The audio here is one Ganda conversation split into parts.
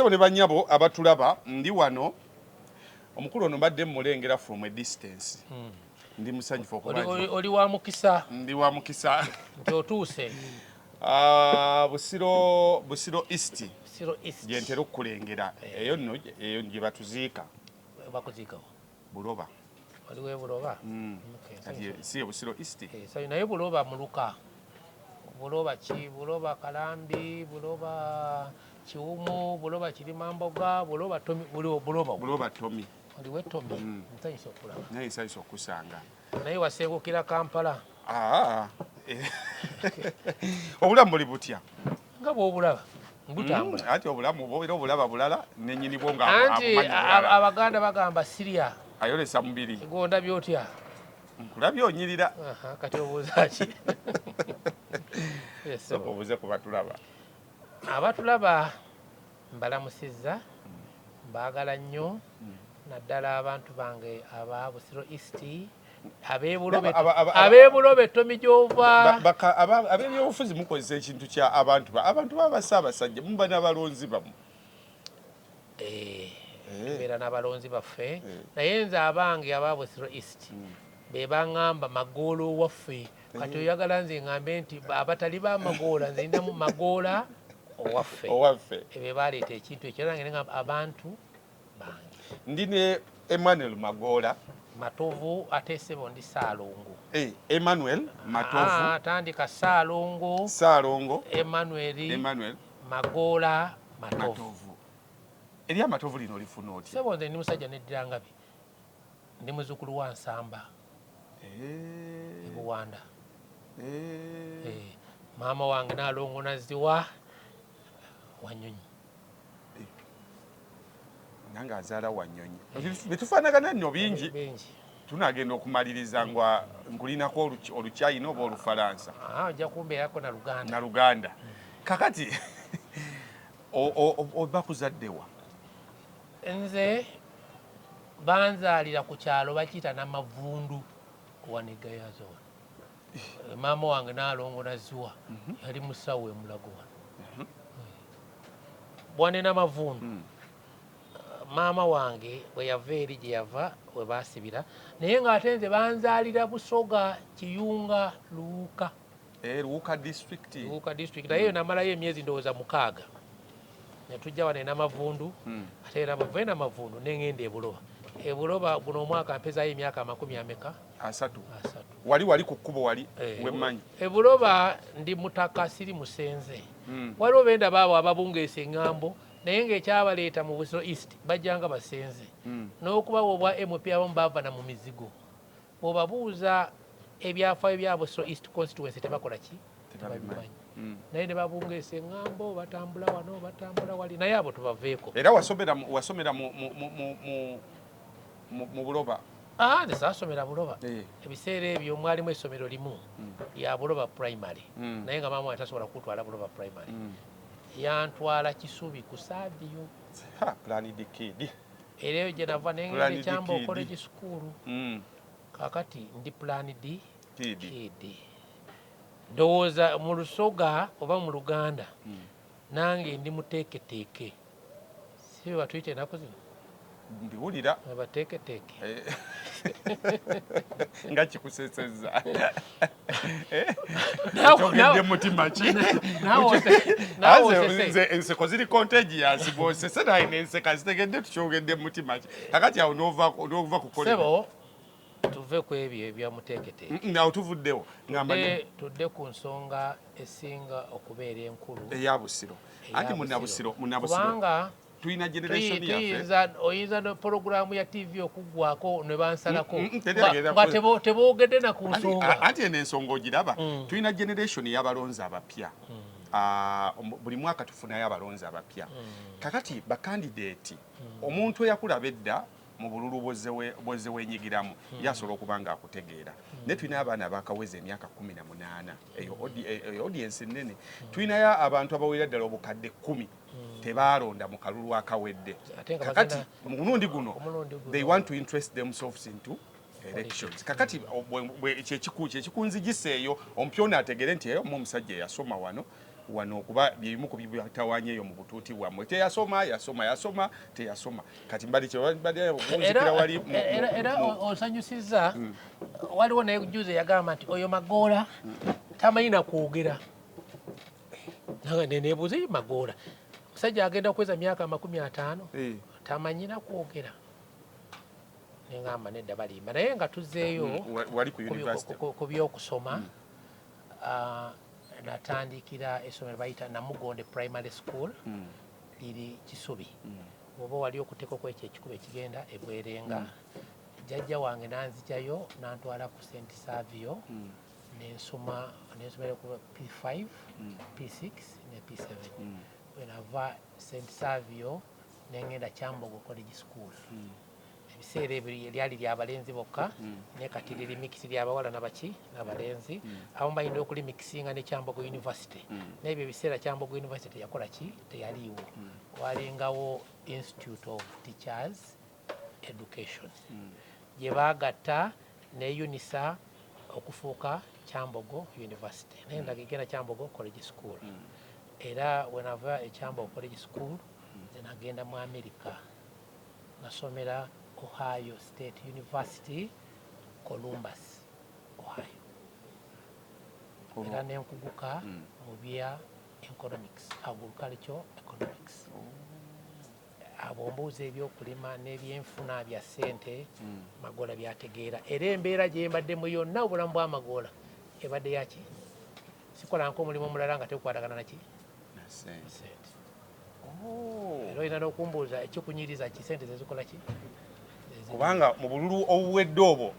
Ne banyabo abatulaba ndi wano omukulu ono mbadde mulengera from a distance. Ndi musanyufu okubaza. Oli wa mukisa. Ndi wa mukisa. Nti otuuse. Busiro East. Busiro East. Jentero kulengera. Eyo nno eyo nje batuziika. Bakuziikawo. Buloba. Waliwo Buloba. Okay. Si Busiro East. So naye Buloba muluka. Buloba ki, Buloba Kalambi, Buloba Kiwumu, Buloba Kirimamboga, Buloba Tomi, Buloba Tomi. Waliwo Tomi. Ntanyisa okulaba. Naye nsanyusa okusanga. Naye waseengukira Kampala. Obulamu buli butya? Nga bw'obulaba. Ngutambula. Ati obulamu bw'obeera obulaba bulala n'ennyini bwo nga anti Abaganda bagamba Siriya. Ayolesa mubiri. Gonda byotya? Nkulabye onyirira. Kati obuuza ki? Obuuze ku batulaba. Abatulaba mbalamusizza, mbaagala nnyo, naddala abantu bange aba Busiro East, ab'ebulobe Tomi gy'ova. Ab'ebyobufuzi mukozesa ekintu kya abantu b'Abassaabasajja muba n'abalonzi bammwe. Tubeera n'abalonzi baffe, naye nze abange aba Busiro East be baŋŋamba Magoola waffe. Kati oyagala nze ŋŋambe nti abatali ba Magoola nze ndamu Magoola owaffe. Ebyo baleeta ekintu ekyo nange ngamba abantu bange. Ndi ne Emmanuel Magoola Matovu ate ssebo ndi Ssaalongo. Emmanuel Matovu. Atandika Ssaalongo. Emmanuel Magoola Matovu. Eri Amatovu lino olifuna otya? Ssebo nze ndi musajja neddirangabi. Ndi muzzukulu wa Nsamba. Buwanda. Maama wange Naalongo Naziwa Wanyonyi. Nange azaala Wanyonyi. Bitufaanagana nnyo bingi. Tunagenda okumaliriza nkulinako Oluchina oba Olufalansa. Ojja kumbeerako na Luganda. Kakati oba kuzaddewa? Nze banzaalira ku kyalo bakiyita Namavundu kuwaniga yazo. Maama wange Naalongo Naziwa yali musawo Mulago wano. Bwane Namavundu. Maama wange bwe yava eri gye yava we baasibira naye ng'ate nze banzaalira Busoga Kiyunga Luuka. Luuka district. Naye eyo namalayo emyezi ndowooza 6. Ne tujja wano e Namavundu ate era Namavundu ne ŋŋenda Ebuloba guno omwaka mpezaayo emyaka 30. Wali ku kkubo wali wemmanyi. Ebuloba ndi mutaka siri musenze. Waliwo benda baabo ababungeesa eŋŋambo naye ng'ekyabaleeta mu Busiro East bajjanga basenze. N'okubawa obwa MP abamu baavana mu mizigo. Bw'obabuuza ebyafaayo bya Busiro East constituency tebakola ki? Tebabimanyi. Naye ne babungeesa eŋŋambo batambula wano batambula wali naye abo tubaveeko. Era wasomera mu Buloba? Nze saasomera Buloba. Ebiseera ebyo mwalimu essomero limu lya Buloba primary naye nga maama wange tasobola kutwala Buloba primary. Yantwala Kisubi ku Saavio. Plan D kid. Era eyo gye nava nengenda ekyamba college school. Kakati ndi Plan D kid. Ndowooza mu Lusoga oba mu Luganda nange ndi muteeketeeke. Si bwe batuyita ennaku zino? Mbiwulira. Bateeketeeke. Nga kikusesezza. Nawe mutima ki? Nze enseko ziri contagious bw'osese naye n'enseka zitegedde tukyogedde mutima ki? Kakati awo n'ova kukola. Sebo tuve ku ebyo ebya muteeketeeke. Awo tuvuddewo. Tudde ku nsonga esinga okubeera enkulu. Eya Busiro. Anti Munnabusiro. Kubanga tuyina generation yaffe. Oyinza ne porogulaamu ya TV okuggwako ne bansalako nga teboogedde na ku nsonga. Anti eno ensonga ogiraba tuyina generation y'abalonzi abapya. Buli mwaka tufunayo abalonzi abapya. Kakati bakandidate omuntu eyakulaba edda mu bululu bw'ozze weenyigiramu yasobola okuba nga akutegeera. Ne tulinayo abaana abakaweza emyaka 18 eyo audience nnene. Tulinayo abantu abawera ddala obukadde 10 tebaalonda mu kalulu akawedde. Kakati mu mulundi guno they want to interest themselves into elections. Kakati kyekikunzigisa eyo omupyona ategere nti eyo omusajja eyasoma wano wano kuba byebimu ku bibatawaanya eyo mu butuuti bwammwe teyasoma teyasoma kati mbali kyebadde wali era osanyusizza waliwo naye juze yagamba nti oyo Magoola tamanyi na kwogera nebuuza Magoola musajja agenda kuweza myaka 50 tamanyi na kwogera nengamba nedda balimba naye nga tuzzeeyo ku byokusoma natandikira essomero bayita Namugonde Primary School liri Kisubi oba wali okuteekako ekyo ekikuba ekigenda ebwerenga jjajja wange nanzijayo nantwala ku St Savio nensomera ku P5 P6 ne P7 wenava St Savio nengenda Kyambogo College School ebiseera ebyo lyali lyabalenzi bokka ne kati liri mix lyabawala nabaki nabalenzi awo bayinza okulimixinga ne Kyambogo University n'ebyo ebiseera Kyambogo University yakola ki teyaliiwo walingawo Institute of Teachers Education gye baagatta ne UNISA okufuuka Kyambogo University naye ndagigenda Kyambogo College School era wenava Kyambogo College School nagenda mu America nasomera Ohio State University, Columbus, Ohio. Era nenkuguka mu bya economics, agricultural economics. Abo mbuuza ebyokulima n'ebyenfuna bya ssente Magoola byategeera. Era embeera gye mbaddemu yonna obulamu bwa Magoola ebadde yaki? Sikola nk'omulimu omulala nga tekukwatagana naki? Na ssente. Era olina n'okumbuuza ekikunyiriza ki ssente zezikola ki? Kubanga mu bululu obuwedde obwo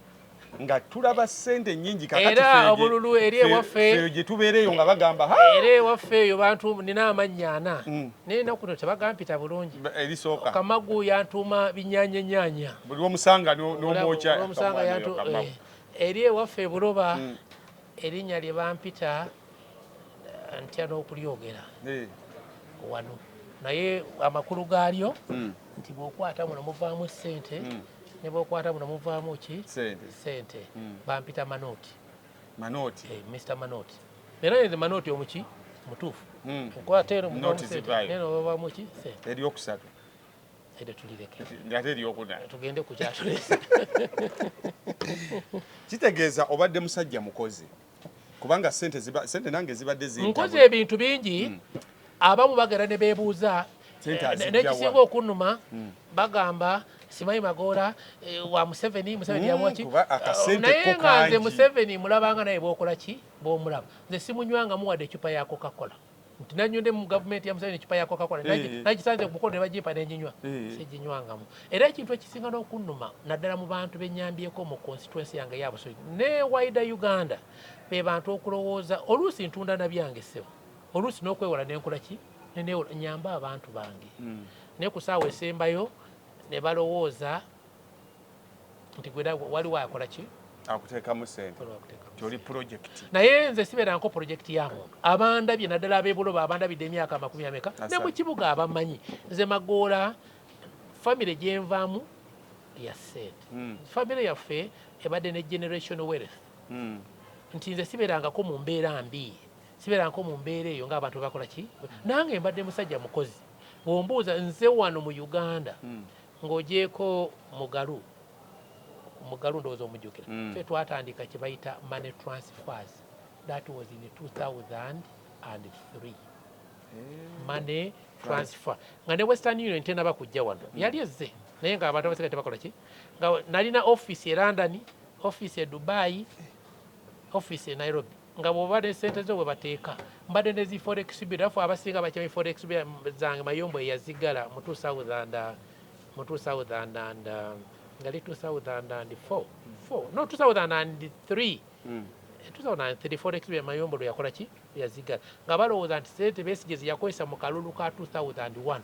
nga tulaba ssente nnyingi kakati era obululu eri ewaffe gye tubeereyo nga bagamba era ewaffe eyo bantu nina amannya 4 naye ennaku kuno tebagampita bulungi erisooka Kamagu yantuuma binyaanya buli omusanga n'omwokya eri ewaffe e Buloba erinnya lye bampita ntya n'okulyogera wano naye amakulu gaalyo nti bw'okwata muno muvaamu ssente ne bw'okwata muno muvaamu ki ssente bampita Manooti Mr. Manooti era nze Manooti omuki mutuufu okwata eno muvaamu ssente neno bavaamu ki ssente eryokusatu ede tulireke ate eryokuna tugende ku kyatulesa kitegeeza obadde musajja mukozi kubanga ssente nange zibadde nkozi ebintu bingi abamu bagera ne beebuuza nekisinga okunnuma bagamba simanyi Magoola wa Museveni yamwaki naye nga nze Museveni mulabanga naye bwokola ki bwomulaba nze simunywangamu wadde ecupa ya Coca-Cola nti nanyonde mu gavumenti ya Museveni ecupa ya Coca-Cola nagisanze ku mukono ne bagimpa nenjinywa siginywangamu era ekintu ekisinga n'okunnuma naddala mu bantu benyambyeko mu constituency yange ya Busoga ne wider Uganda be bantu okulowooza oluusi ntunda nabyange ssebo oluusi n'okwewola nenkola ki nyamba abantu bange naye ku ssaawa esembayo ne balowooza nti waliwo akola ki akuteekamu ssente kyoli pulojekiti naye nze sibeeranko pulojekiti ya muntu abandabye naddala ab'ebuloba abandabidde emyaka 40 ne mu kibuga abamanyi nze Magoola famire gyenvaamu ya ssente famire yaffe ebadde ne generation wealth nti nze sibeerangako mu mbeera mbi sibeerangako mu mbeera eyo ng'abantu bakola ki nange mbadde musajja mukozi bw'ombuuza nze wano mu Uganda ng'ogyeko mugalu ndowooza omujjukira ffe twatandika kye bayita money transfers that was in 2003 money transfer nga ne Western Union tenaba kujja wano yali ezze naye ng'abantu abasigaye tebakola ki nga nalina office e London office e Dubai office e Nairobi nga bw'oba ne ssente zo bwe bateeka mbadde ne zi forex bill afu abasinga bakyami forex bill zange mayombo eyazigala mu 2000 ngali 2004 no 2003 forex bill mayombo lwe yakola ki yazigala nga balowooza nti ssente Besigye yakozesa mu kalulu ka 2001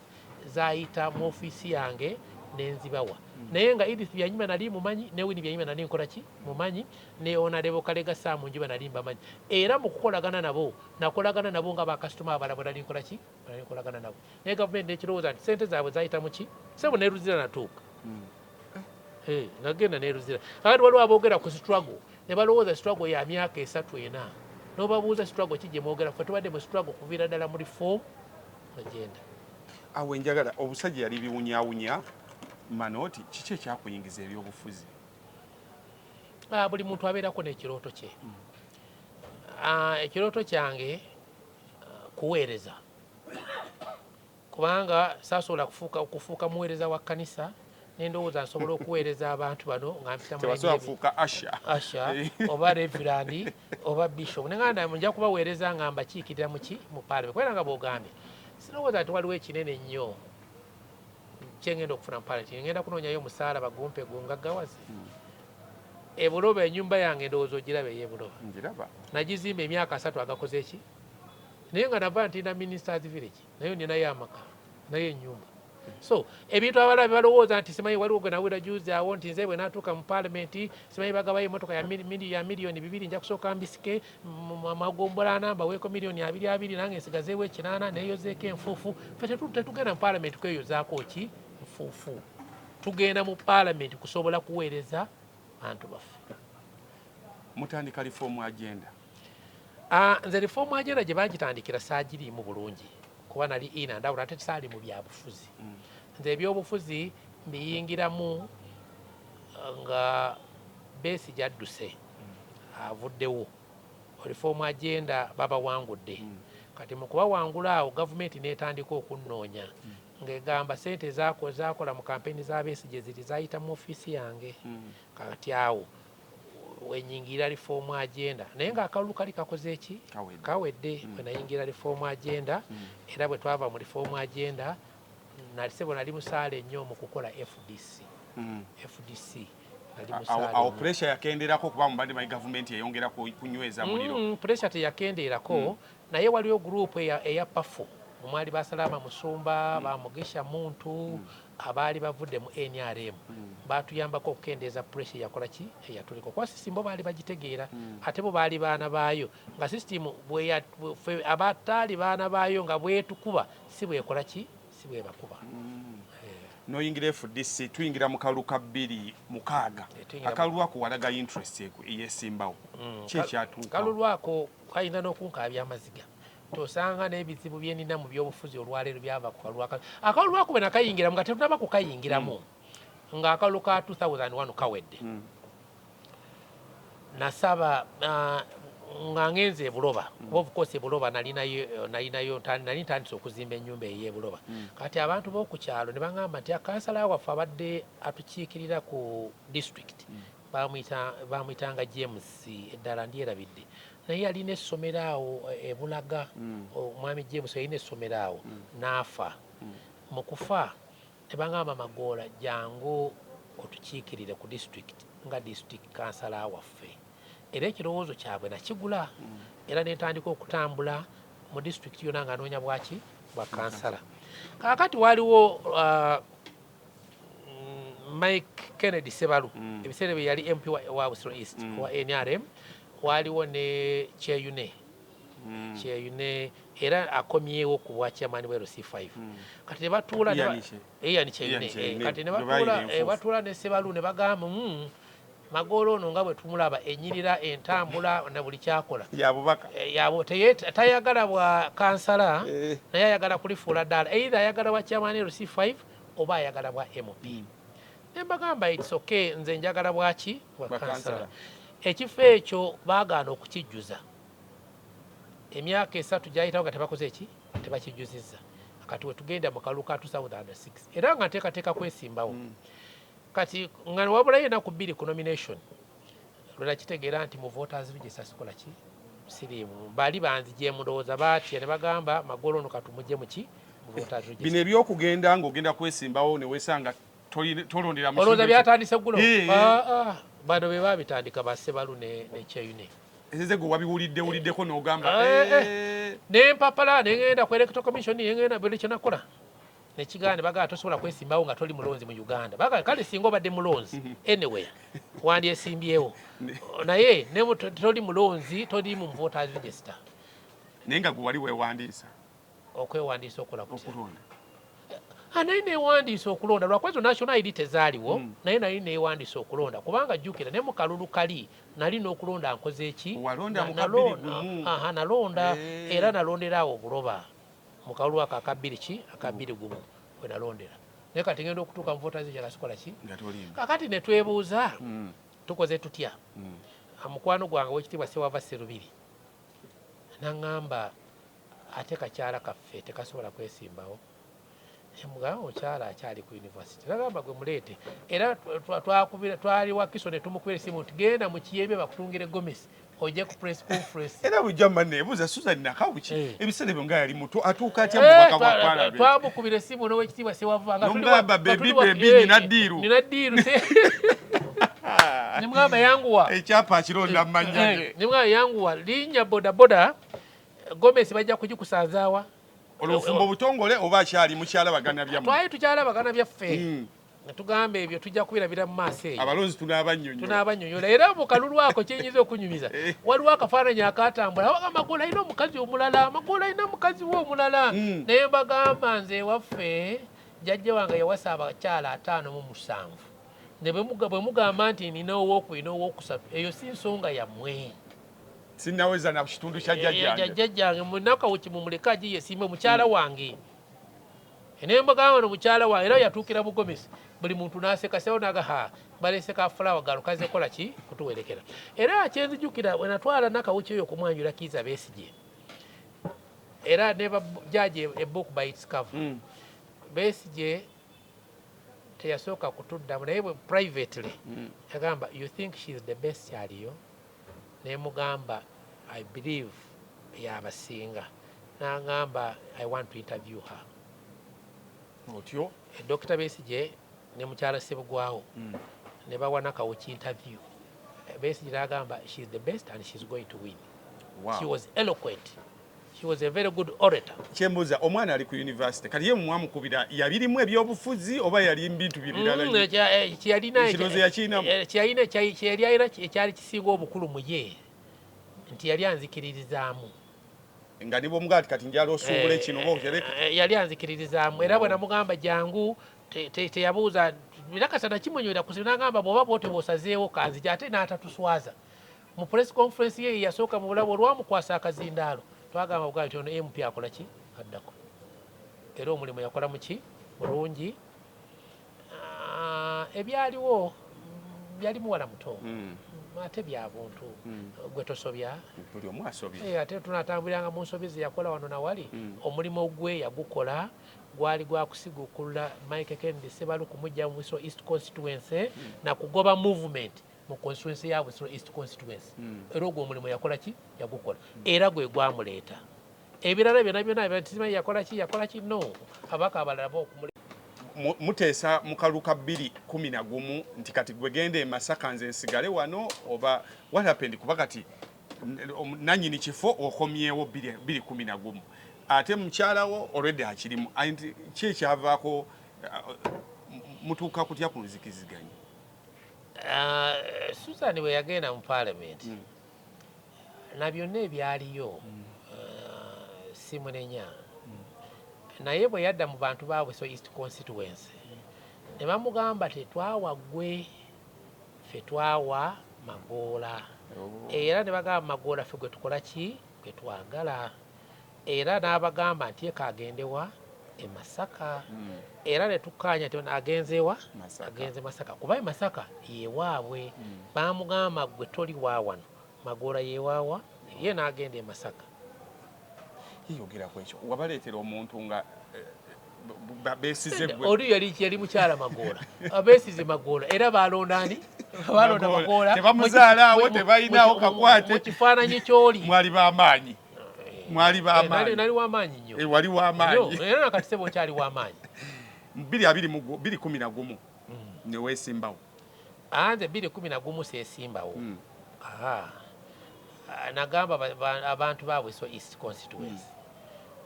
zayita mu ofiisi yange nenzibawa naye nga Edith Byanyima nali mumanyi ne Winnie Byanyima nali nkola ki mumanyi ne Honorable Kalega Sam Njuba nali mbamanyi era mu kukolagana nabo nakolagana nabo nga bakasitoma abalala nali nkola ki nali nkolagana nabo naye gavumenti ekirowooza nti ssente zaabwe zayita mu ki sebo neruzira natuuka nagenda neruzira kakati waliwo aboogera ku struggle ne balowooza struggle ya myaka 3-4 n'obabuuza struggle ki gye mwogera ffe tubadde mu struggle kuviira ddala mu reform agenda. Awo njagala obusajja yali biwunyawunya Manoti, kiki ekyakuyingiza ebyobufuzi? Buli muntu abeerako n'ekirooto kye. Ekirooto kyange kuweereza, kubanga saasobola kufuuka muweereza wa kkanisa n'endowooza nsobola okuweereza abantu bano nga mpita Asha oba Reverend oba Bishop nenganda nja kubaweereza nga mbakiikirira mu Parliament kubera nga bw'ogambye sinowooza nti waliwo ekinene nnyo kyengenda okufuna mu Parliament. Ngenda kunoonyayo omusaala bagumpe gungaggawazi. Ebuloba ennyumba yange ndowooza ogiraba ey'ebuloba nagizimba emyaka 3 agakoze eki naye nga nava ntina Ministers Village naye ninayo amaka naye ennyumba. So ebintu abalala balowooza nti simanyi waliwo gwe nawera juzi awo nti nze bwe natuuka mu Parliament simanyi bagabayo emmotoka ya miliyoni 2 nja kusooka mbisike amagombola namba weeko miliyoni 2 nange nsigazeewo 8 neeyozeeko enfuufu. Ffe tetugenda mu Parliament kweyozaako ki nfuufu, tugenda mu Parliament kusobola kuweereza bantu baffe. Mutandika reform agenda? Nze reform agenda gye bagitandikira saagiriimu bulungi kuba nali ndawula ate tisaali mu byabufuzi. Nze ebyobufuzi mbiyingiramu nga Besigye adduse avuddewo, reform agenda babawangudde. Kati mu kubawangula awo gavumenti n'etandika okunnoonya ng'egamba ssente zaakola mu kampeyini za Besigye ziri zayita mu ofiisi yange. Kati awo wenyingira reform agenda naye ng'akalulu kali kakoze eki kawedde bwe nayingira reform agenda. Era bwe twava mu reform agenda nalisebo nali musaale nnyo mu kukola FDC awo pressure yakenderako kuba mu bandi gavumenti yayongera kunyweza muliro. Pressure teyakenderako naye waliwo group eya PAFO omwali Basalama Musumba Bamugesha Muntu abaali bavudde mu NRM batuyambako okukendeeza pressure yakola ki eyatuliko kwa system bo baali bagitegeera ate bo baali baana baayo nga system abataali baana baayo nga bwetukuba si bwekola ki si bwebakuba. Noyingira FDC tuyingira mu kaluka 2 akalulu ako walaga interest yesimbawo kyekyatuuka kalulu ako kayina n'okunkaabya amaziga tosanga n'ebizibu byenina mu byobufuzi olwaleero byava ku kalulu akalulu ako bwe nakayingiramu nga tetunaba kukayingiramu nga akalulu ka 2001 kawedde. Nasaba nga ngenze Buloba of course Buloba nali ntandise okuzimba ennyumba ey'Ebuloba. Kati abantu b'okukyalo ne bangamba nti akansala waffe abadde atukiikirira ku district bamuyitanga James eddala ndyerabidde naye yalina essomero awo Bulaga. Omwami James yalina essomero awo n'afa. Mu kufa ne bangamba Magoola jangu otukiikirire ku district nga district kansala waffe. Era ekirowoozo kyabwe nakigula era netandika okutambula mu district yonna nga noonya bwaki bwa kansala. Kaakati waliwo Mike Kennedy Sebalu ebiseera bye yali MP wa Busiro East wa NRM, waliwo ne Kyeyune era akomyewo ku bwa chairman wa LC5. Kati ne batuula kati ne batuula ne Sebalu ne bagamba Magolo ono nga bwe tumulaba ennyirira entambula na buli kyakola yabo tayagala bwa kansala naye ayagala kulifuula ddala either ayagala bwa chairman LC5 oba ayagala bwa MP. Ne mbagamba it's okay nze njagala bwaki bwa kansala. Ekifo ekyo baagaana okukijjuza emyaka 3 gyayitawo nga tebakoze eki tebakijjuzizza. Kati we tugenda mu kalulu ka 2006 era nga nteekateeka kwesimbawo. Kati nga wabula yena ku 2 ku nomination lwela kitegeera nti mu voters register sikola ki siriimu bali banzije mudowooza batya ne bagamba Magolo ono katumujje mu ki mu voters register. Bino ebyokugenda ng'ogenda kwesimbawo ne weesanga tolondera mu olowooza byatandise ggulo. Bano be babitandika ba Sebalu ne Kyeyune. Ezeze gwe wabiwuliddeko n'ogamba nempapala negenda ku electoral commission yengenda buli kyenakola nekigaane bagaa tosobola kwesimbawo nga toli mulonzi mu Uganda. Bagaa kale singa obadde mulonzi anyway wandyesimbyeo naye ne toli mulonzi toli mu voters register. Naye nga gwe wali weewandiisa okwewandiisa okola okulonda naye neewandiisa okulonda lwakwezo national ID tezaaliwo naye nali neewandiisa okulonda kubanga jjukira ne mu kalulu kali nali n'okulonda nkoze eki nalonda era nalondera awo obuloba mu kalulu ako akabiri gumu kwe nalondera naye kati ngenda okutuuka mu voters kyakasikola ki kakati ne twebuuza tukoze tutya mukwano gwange wekitiibwa Sewava Sserubiri naŋŋamba ate kakyala kaffe tekasobola kwesimbawo mugamba omukyala akyali ku university nagamba gwe muleete era twali wa Kiso ne tumukubira esimu nti genda mu Kiyembe bakutungire Gomesi ojje ku press conference era bujjama neebuuza Susan Nakawuki ebiseera ebyo nga yali muto atuuka atya mubaka bwa Kwalabe twamukubira esimu n'owekitiibwa Sewava nga bebi ninaddiiru nimugamba yanguwa ekyapa akironda mmanya nimugamba yanguwa linnya bodaboda Gomesi bajja kugikusanzaawa olufumbo butongole oba akyali mukyala bagana byammwe twali tukyala bagana byaffe netugamba ebyo tujja kubirabira mu maaso eyo abalonzi tunaabanyonyola era mu kalulu ako kyenyinza okunyumiza waliwo akafaananyi akatambula awaga Magoola alina omukazi omulala Magoola alina mukazi we omulala naye mbagamba nze ewaffe jjajja wange yawasa abakyala 57 ne bwe mugamba nti nina owokubiri n'owokusatu eyo si nsonga yammwe sinnaweza na kitundu kya jjajjange munakawuki mumuleka agiye simbe mukyala wange naye mbagamba no mukyala wange era yatuukira mu Gomesi buli muntu n'aseka sewo naga baleseka fulawa galukaze kola ki kutuwerekera era kyenzijukira bwe natwala nakawuki oyo kumwanjula Kizza Besigye era neva jaji a book by its cover Besigye teyasooka kutuddamu naye privately yagamba you think she is the best kyaliyo naye mugamba I believe yabasinga n'agamba I want to interview her otyo Dr. Besigye ne mukyala Sebugwawo ne bawa Nakawuki interview Besigye n'agamba she is the best and she is going to win. She was eloquent. She was a very good orator. Kyembuuza omwana ali ku university kati ye mwamukubira yabirimu ebyobufuzi oba yali bintu bibirala kyali kisinga obukulu mu ye nti yali anzikiririzaamu nga nibo mugati kati njala osuubula kino yali anzikiririzaamu era bwe namugamba jangu teyabuuza birakasana kimunywera kusibu nagamba bw'oba bw'otyo bw'osazeewo kanzija ate n'atatuswaza mu press conference ye yasooka mu bulabo olwamukwasa akazindaalo twagamba bugaba nti ono MP akola ki addako era omulimu yakola muki mulungi ebyaliwo byali muwala muto ate bya buntu gwe tosobya buli omu asobya ate tunatambuliranga mu nsobi ze yakola wano nawali omulimu gwe yagukola gwali gwakusigukula Mike Kennedy Ssebalu kumujja mu Busiro East Constituency na kugoba movement mu constituency ya Busiro East Constituency era ogwo omulimu yakola ki yagukola era gwe gwamuleeta ebirala byonna yakola ki no abaka abalala bokumuleta muteesa mu kaluka 2:11 nti kati gwe gende e Masaka nze nsigale wano oba what happened kuba kati nanyini kifo okomyewo 2:11 ate mukyalawo already akirimu anti kyekyavaako mutuuka kutya ku nzikiziganya Susan we yagenda mu parliament na byonna ebyaliyo simunenya naye bwe yadda mu bantu ba Busiro East Constituency ne bamugamba tetwawa ggwe ffe twawa Magoola era ne bagamba Magoola ffe gwe tukola ki gwe twagala era n'abagamba nti ekagendewa e Masaka era ne tukkaanya agenzewa agenze Masaka kuba e Masaka yewaabwe bamugamba gwe toli waawano Magoola yewaawa ye n'agenda e Masaka yiyogera ku ekyo wabaleetera omuntu nga Beesize gwe oli yali mukyala Magoola Beesize Magoola era balonda ani balonda Magoola tebamuzaalaawo tebayinaawo kakwate mu kifaananyi ky'oli mwali b'amaanyi nali w'amaanyi nnyo wali w'amaanyi era nakati sebo kyali w'amaanyi 2:11 ne weesimbawo anze 2:11 seesimbawo nagamba abantu ba Busiro East Constituency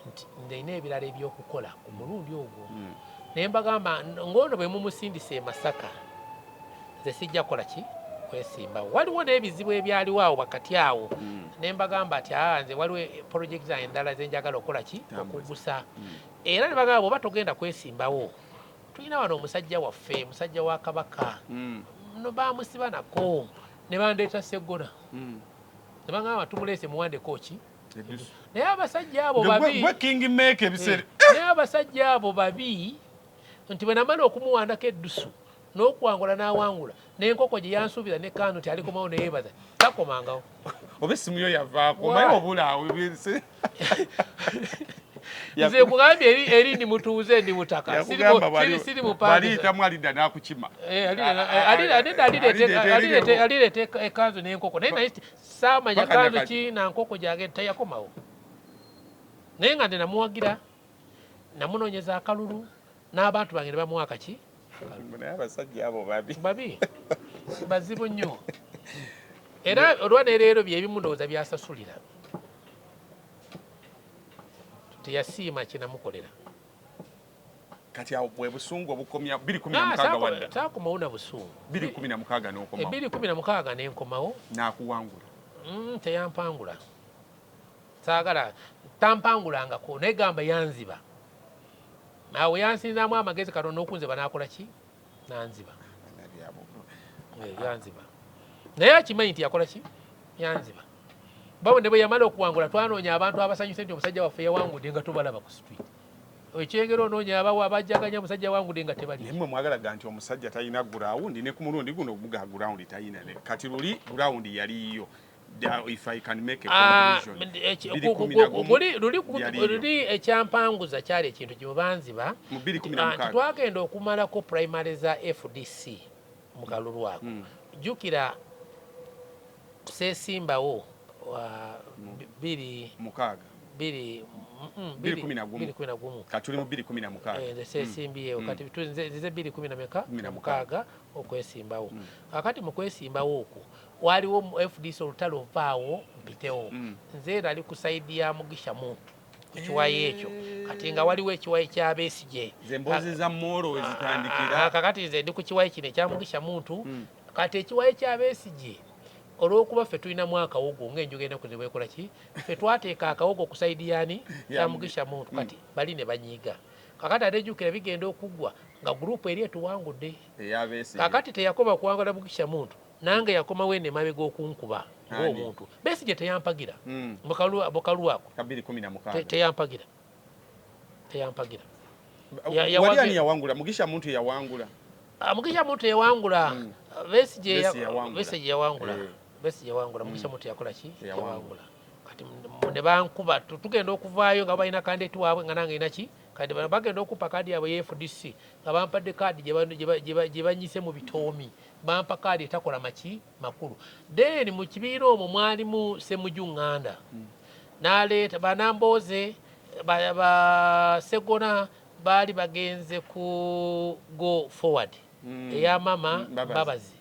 nti ndina ebirala ebyokukola ku mulundi ogwo naye mbagamba ng'ono bwe mumusindisa e Masaka nze sijja kukola ki kwesimbawo. Waliwo n'ebizibu ebyaliwo awo wakati awo ne mbagamba nti nze waliwo projekiti endala zenjagala okukola ki okugusa era ne bagamba bw'oba togenda kwesimbawo tulina wano omusajja waffe musajja wa Kabaka no bamusiba nako ne bandeeta Sseggona ne bagamba tumuleese muwandeko ki naye abasajja abo babi naye abasajja abo babi nti bwe namala okumuwandako eddusu n'okwangula n'awangula n'enkoko gye yansuubira ne kano nti alikomawo neyeebaza takomangawo oba essimu yo yavaako naye obulaawo nze kugambye eri ndi mutuuze ndi mutaka siri mupaaliitamu alidda n'akukima alireeta ekanzu n'enkoko naye naye saamanya kanzu ki na nkoko gyange tayakomawo naye nga nze namuwagira namunoonyeza akalulu n'abantu bange ne bamuwa kaki naye abasajja abo babi bazibu nnyo era olwaneereero byebimu ndowooza byasasulira teyasiima kinamukolera kati awo bwe busungu obukomya 2016 wadda taakomawo na busungu 2016 n'okomawo 2016 n'enkomawo n'akuwangula teyampangula saagala tampangulangako naye gamba yanziba awo yansinzaamu amagezi Katonda okunziba n'akola ki nanziba yanziba naye akimanyi nti yakola ki yanziba bawo ne bwe yamala okuwangula twanoonya abantu abasanyuse nti omusajja waffe yawangudde nga tobalaba ku street ekyengera onoonya abawo abajjaganya omusajja wangudde nga tebali naye mmwe mwagalaga nti omusajja talina gurawundi ne ku mulundi guno omuga gurawundi talina kati luli gurawundi yaliyo if I can make a conclusion luli ekyampanguza kyali ekintu kimubanziba twagenda okumalako primary za FDC mu kalulu ako jjukira sesimbawo kati tuli mu 2016 sesimbiyewo kati nzize 2016 okwesimbawo kakati mu kwesimbawo okwo waliwo FDC olutalo vaawo mpitewo nze nali ku saidi ya Mugisha Muntu ku kiwayi ekyo kati nga waliwo ekiwayi kya Besigye emboozi za Moro wezitandikira kakati nze ndi ku kiwayi kino ekya Mugisha Muntu kati ekiwayi kya Besigye olw'okuba ffe tulinamu akawogo ng'enjuga ennaku zebwekola ki ffe twateeka akawogo ku saidi yaani ya Mugisha Muntu kati bali ne banyiiga kakati ate jjukira bigenda okuggwa nga gurupu eri etuwangudde kakati teyakoma kuwangula Mugisha Muntu nange yakomawo eno emabega okunkuba ng'omuntu Besigye teyampagira bukalu ako teyampagira wali yawangula Mugisha Muntu yawangula Mugisha Muntu yawangula Besigye yawangula Mugisha Muntu yakola ki yawangula kati ne bankuba tugenda okuvaayo nga balina kandidate waabwe nga nange ina ki kati bagenda okuppa kaadi yaabwe ye FDC nga bampadde kaadi gye banyise mu bitoomi bampa kaadi etakola maki makulu then mu kibiina omwo mwalimu Ssemuju Nganda n'aleeta banambooze Sseggona baali bagenze ku go forward eya mama Mbabazi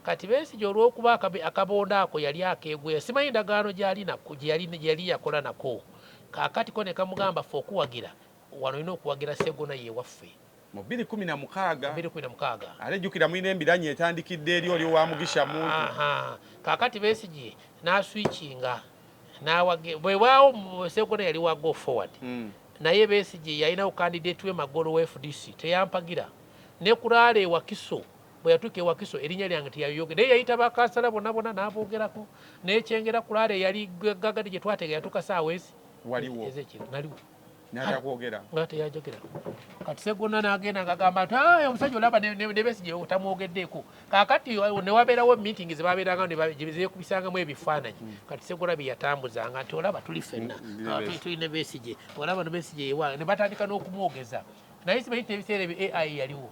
kati Besigye olw'okuba akabonda ako yali akeegweya simanyi endagaano gyali yakola nako kaakati ko ne kamugamba ffe okuwagira wano olina okuwagira Sseggona ye waffe mu 2016 alejjukira mulina embiranye etandikidde eri oli owa Mugisha Muntu kaakati Besigye n'aswikinga bwewaawo Sseggona yali wa go forward naye Besigye yalinawo kandidate we Magolo wa FDC teyampagira ne kulaala ewakiso bwe yatuuka ewakiso erinnya lyange teyayogera naye yayita bakansala bonna n'aboogerako n'ekyengera kulaala eyali gagadi gye twateega yatuuka saawa ezi naliwo n'atakwogera nga teyajogera kati Sseggona n'agenda ngagamba nti omusajja olaba ne Besigye tamwogeddeeko kaakati ne wabeerawo meeting ze babeeranga zeekubisangamu ebifaananyi kati Sseggona bye yatambuzanga nti olaba tuli ffenna tulina Besigye olaba no Besigye ewa ne batandika n'okumwogeza naye simanyi nti ebiseera ebyo AI yaliwo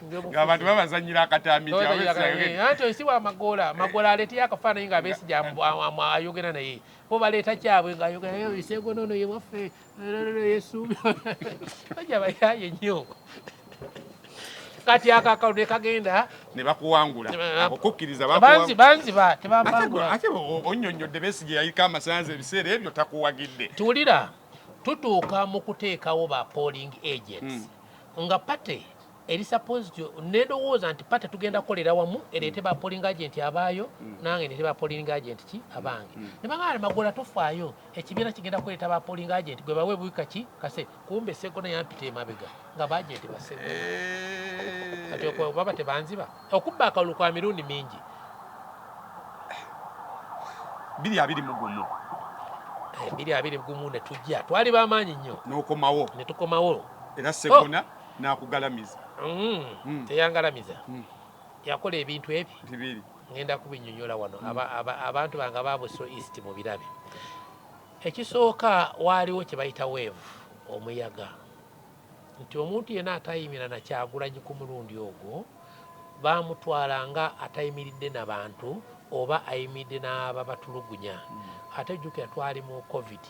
ng'abantu babazannyira akatambi anti osi wa Magoola aleeteyo akafaananyi nga Besigye ayogera naye bo baleeta kyabwe ng'ayogera Sseggona ono ye waffe yesuubi bajja bayaye nnyo kati akakalu ne kagenda ne bakuwangula okukkiriza banziba tebampangula ate onnyonnyodde Besigye yayika amasanze ebiseera ebyo takuwagidde tuwulira tutuuka mu kuteekawo ba polling agents nga pate eri supposed nedowooza nti pate tugenda kukolera wamu ereete ba polling agent abaayo nange ndeete ba polling agent ki abange ne bangala Magola tofaayo ekibiina kigenda kuleeta ba polling agent gwe bawe buwika ki kase kumbe Sseggona yampita emabega nga baagenti Basseggona kati okwo baba tebanziba okubba akalulu kwa mirundi mingi 2-21 ne tujja twali bamaanyi nnyo n'okomawo ne tukomawo era Sseggona n'akugalamiza teyangalamiza yakola ebintu ebi bibiri ngenda kubinnyonnyola wano abantu bange ba Busiro East mu birabe ekisooka waaliwo kye bayita wave omuyaga nti omuntu yenna atayimira na Kyagulanyi ku mulundi ogwo baamutwalanga atayimiridde n'abantu oba ayimiridde n'ababatulugunya ate jjukira twali mu covid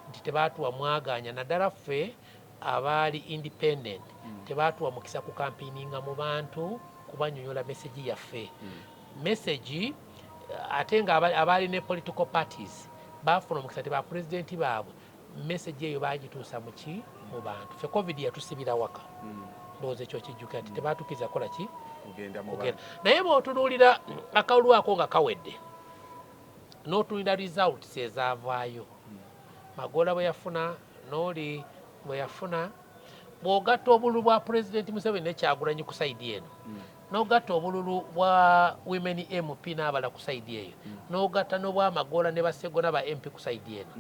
nti tebaatuwa mwaganya naddala ffe abaali independent tebaatuwa mukisa ku kampiininga mu bantu kubanyonyola meseji yaffe meseji ate nga abaali ne political parties baafuna omukisa teba pulezidenti baabwe meseji eyo baagituusa muki mu bantu ffe covid yatusibira waka ndowooza ekyo kijjukira nti tebaatukiza kola ki kugenda naye bw'otunuulira akalulu ako nga kawedde n'otunuulira results ezaavaayo Magola bwe yafuna n'oli bwe yafuna bw'ogatta obululu bwa pulezidenti Museveni ne Kyagulanyi ku sayidi eno n'ogatta obululu bwa women MP n'abala ku sayidi eyo n'ogatta n'obwa Magola ne Basseggona ba MP ku sayidi eno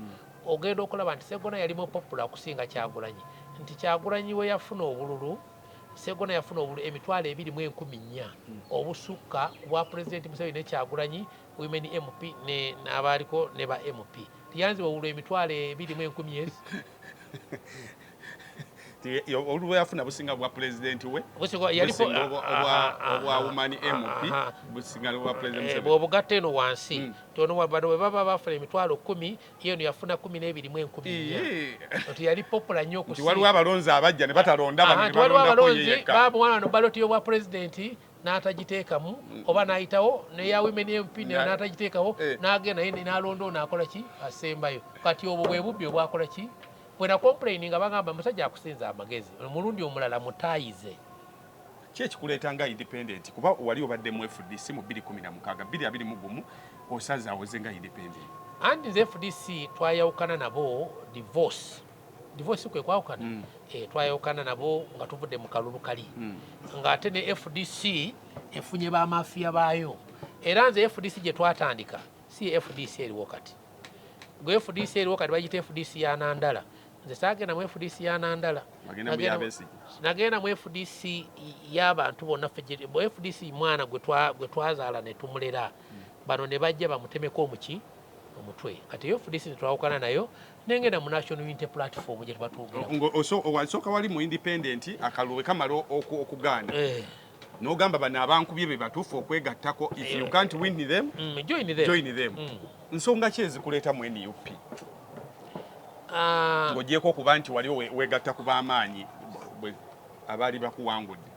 ogenda okulaba nti Sseggona yalimu popular okusinga Kyagulanyi nti Kyagulanyi we yafuna obululu Sseggona yafuna obululu 2,400 obusukka bwa pulezidenti Museveni ne Kyagulanyi women MP n'abaaliko ne ba MP tiyanzibwa obululu 2,1000 olwo yafuna businga bwa pulezidenti we obwa woman MP businga bwa pulezidenti bw'obugatta eno wansi tono bano bwe baba bafuna 10,000 yeno yafuna 12,000 nti yali popular nnyo okusinga waliwo abalonzi abajja ne batalonda waliwo abalonzi baamwana no baloti y'obwa pulezidenti n'atagiteekamu oba n'ayitawo neya women MP n'atagiteekawo n'agenda naye n'alonda ono akola ki asembayo kati obwo bwe bubbi obwakola ki bwena complaining nga bagamba musajja akusinza amagezi omulundi omulala mutayize ki ekikuleeta nga independent kuba wali obadde mu FDC mu 2016 2021 osazaawoze nga independent andi nze FDC twayawukana nabo divorce kwe kwawukana twayawukana nabo nga tuvudde mu kalulu kali ng'ate ne FDC efunye bamafiya baayo era nze FDC gye twatandika si FDC eriwo kati gwe FDC eriwo kati bagita FDC ya Nandala nze saagenda mu FDC ya Nandala nagenda mu FDC y'abantu bonna ffe mu FDC mwana gwe twazaala ne tumulera bano ne bajja bamutemeko omuki omutwe kati yo FDC netwawukana nayo nengenda mu National Unity Platform gye wasooka wali mu independent akaluwe kamala okugaana n'ogamba bano abankubye be batuufu okwegattako if you can't win them join them nsonga ki ezikuleeta mu NUP ng'ogyeko okuba nti waliwo weegatta ku b'amaanyi abaali bakuwangudde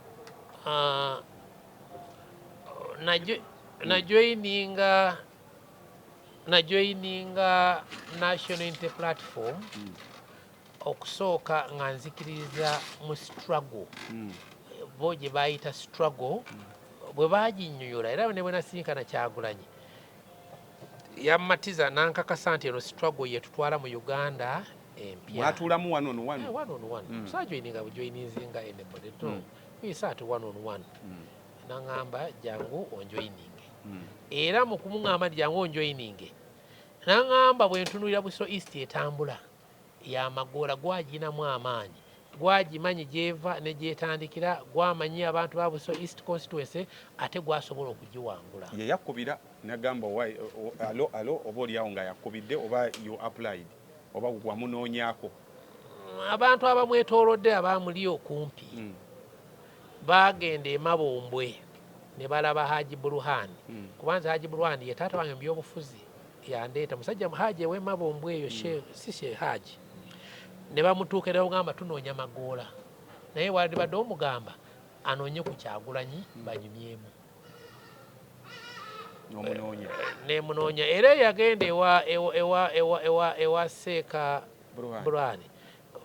najoyininga National Unity Platform okusooka nga nzikiriza mu struggle bo gye bayita struggle bwe baginnyonnyola era ne bwe nasinkana Kyagulanyi yammatiza nankakasa nti eno struggle yetutwala mu Uganda empya mwatuulamu one on one saajoyininga bujoyininzinga enebodeto isaati one on one naŋŋamba jangu onjoyininge era mu kumuŋŋamba nti jangu onjoyininge naŋŋamba bwe ntunuulira Busiro East etambula ya Magola gwaginamu amaanyi gwagimanyi gyeva ne gyetandikira gwamanyi abantu ba Busiro East constituency ate gwasobola okugiwangula ye yakubira nagamba alo oba oliawo nga yakubidde oba you applied oba wamunoonyako abantu abamwetoolodde abamuli okumpi bagenda e Mabombwe ne balaba Haji Burhan kubanza Haji Burhan ye taata wange mu byobufuzi yandeeta musajja Haji ew'e Mabombwe eyo si Sheikh Haji ne bamutuukira ogamba tunoonya Magola naye wandibadde omugamba anoonye ku Kyagulanyi banyumyemu nemunoonya era yagenda ewa Seeka Burhan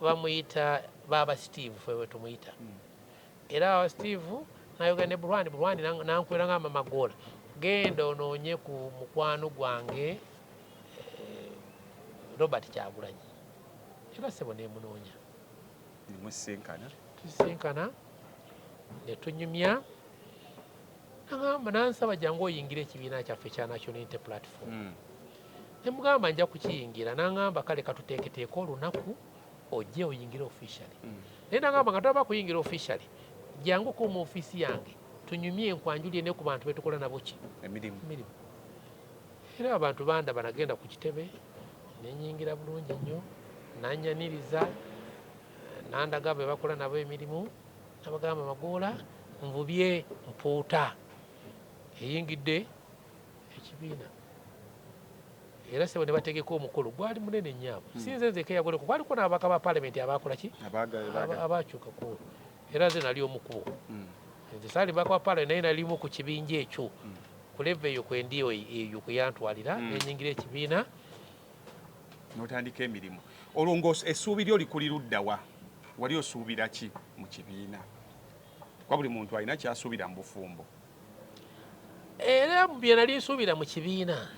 bamuyita Baba Steve fewe tumuyita era Steve nayoga ne Bulwani nankwera ngamba Magola genda onoonye ku mukwano gwange Robert Kyagulanyi era sebo ne munoonya tusinkana ne tunyumya nagamba nansaba jangu oyingira ekibiina kyaffe kya National Unity Platform ne mugamba nja kukiyingira nangamba kale katuteeketeeka olunaku ojje oyingira officially naye nagamba nga taba kuyingira officially jangu ku mu office yange tunyumye enkwanjulye ne ku bantu betukola nabo ki emirimu era abantu bandaba nagenda ku kitebe nenyingira bulungi nnyo nanyaniriza nandaga be bakola nabo emirimu nabagamba Magoola nvubye mpuuta eyingidde ekibiina era sebo ne bategeka omukolo gwali munene nnyaamu sinze nzeke yagoleko kwaliko n'ababaka ba paalamenti abakola ki abakyuka ku era ze nali omukubo nze saali baka wa paalamenti naye nalimu ku kibinja ekyo ku leve eyo kwendi eyo kuyantwalira nenyingira ekibiina n'otandika emirimu olwo essuubi lyo likuli luddawa wali osuubira ki mu kibiina kwa buli muntu alina kyasuubira mu bufumbo era bye nali nsuubira mu kibiina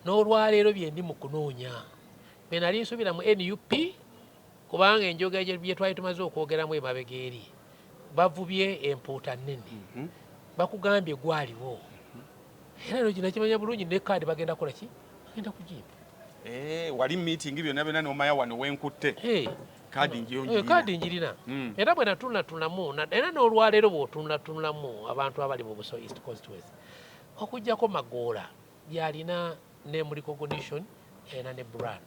n'olwaleero bye ndi mu kunoonya bye nali nsuubira mu NUP kubanga enjoga bye twali tumaze okwogeramu emabega eri bavubye empuuta nnene bakugambye gwaliwo era no kinakimanya bulungi ne kaadi bagenda kukola ki bagenda kugimba wali meeting byonna byonna n'omanya wano wenkutte kaadi njirina era bwe natunulamu era n'olwaleero bw'otunulamu abantu abali mu Buso East Constituency okujjako Magoola byalina ne mu recognition era ne brand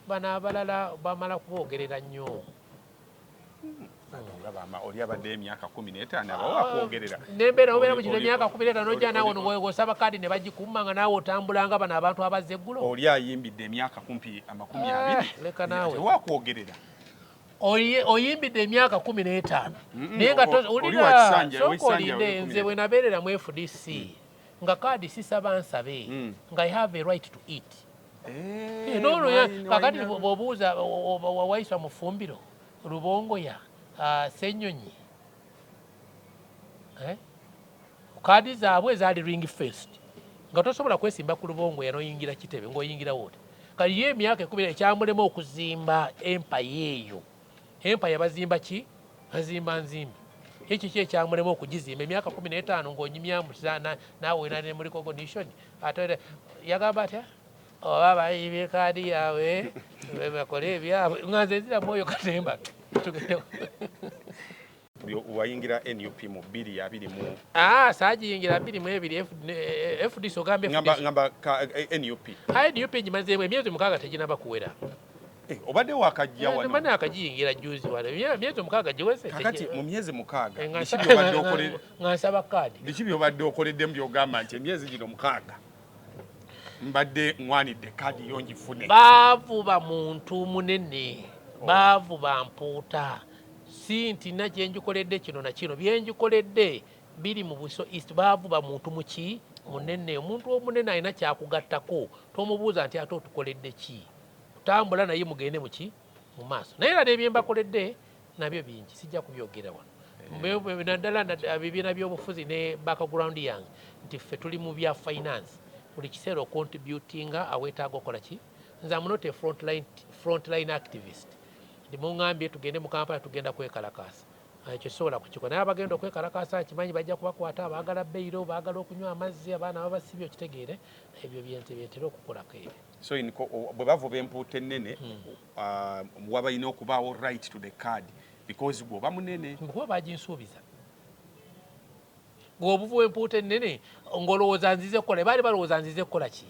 bano abalala bamala kuboogerera nnyo oli abadde emyaka 15 abawakwogerera nembeera obeera mu kino emyaka 15 nojja naawe nogosaba kaadi ne bagikuuma nga naawe otambulanga bano abantu abazze eggulo oli ayimbidde emyaka 20 leka naawe tewakwogerera oyimbidde emyaka 15 naye nga olinaolinde nze bwe nabeerera mu FDC nga kaadi sisaba nsabe nga I have a right to eat kakati bw'obuuza wawaiswa mu Fumbiro Rubongoya Ssenyonyi kaadi zaabwe zaali ring fest nga tosobola kwesimba ku Rubongoya n'oyingira Kitebe ng'oyingira wote kali ye emyaka 10 ekyamulema okuzimba empire eyo empire bazimba ki bazimba nzimbi ekyo kye kyamulema okugizimba emyaka 15 ng'onyumyamu naawe nali mu recognition ate yagamba atya oba bayibye kaadi yaabwe bakole ebyabwe nga nze nziramu oyo Katemba wayingira NUP mu 2020 saagiyingira 2022 FDC ogambye ngamba NUP NUP ngimazeemu emyezi 6 teginaba kuwera obadde wakajja wano mane akagiyingira juzi wano emyezi 6 giweze kakati mu myezi 6 biki byobadde okoledde nga nsaba kaadi biki byobadde okoleddemu byogamba nti emyezi gino 6 mbadde nwanidde kaadi yo ngifune baavuba muntu munene baavuba mpuuta si nti na gyenjikoledde kino na kino byenjikoledde biri mu Buso East baavuba muntu muki munene omuntu omunene alina kyakugattako tomubuuza nti ate otukoledde ki tambula naye mugende muki mu maaso naye era nebyembakoledde nabyo bingi sijja kubyogera wano naddala ebibiina by'obufuzi ne background yange nti ffe tuli mu bya finance buli kiseera ocontributinga aweetaaga okola ki nze amunote frontline activist ndimuŋŋambye tugende mu Kampala tugenda kwekalakaasa ekyo sobola kukikola naye abagenda okwekalakaasa kimanyi bajja kubakwata abaagala beyiro baagala okunywa amazzi abaana babasibye okitegeere ebyo byentera okukolako ebyo so bwe bavuba empuuta ennene wabalina okubaawo right to the card because gwoba munene kuba baginsuubiza gweobuvuba empuuta ennene ng'olowooza nzize kukola baali balowooza nzize kukola ki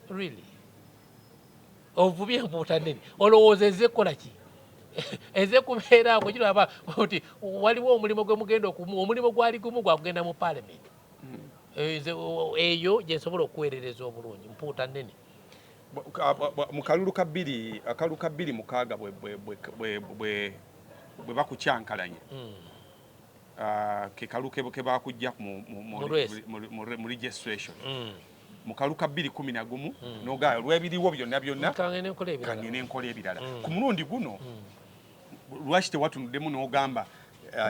really ovubye empuuta nnene olowooza ezze kukola ki eze kubeera ako kiraba nti waliwo omulimu gwe mugenda omulimu gwali gumu gwakugenda mu paalamenti eyo gye nsobola okuweerereza obulungi mpuuta nnene mu kalulu ka 2006 bwe bakukyankalanye ke kalu ke bakujja mu registration mu kalu ka 2011 n'ogaya lwebiriwo byonna kangene nkola ebirala ku mulundi guno lwaki tewatunuddemu n'ogamba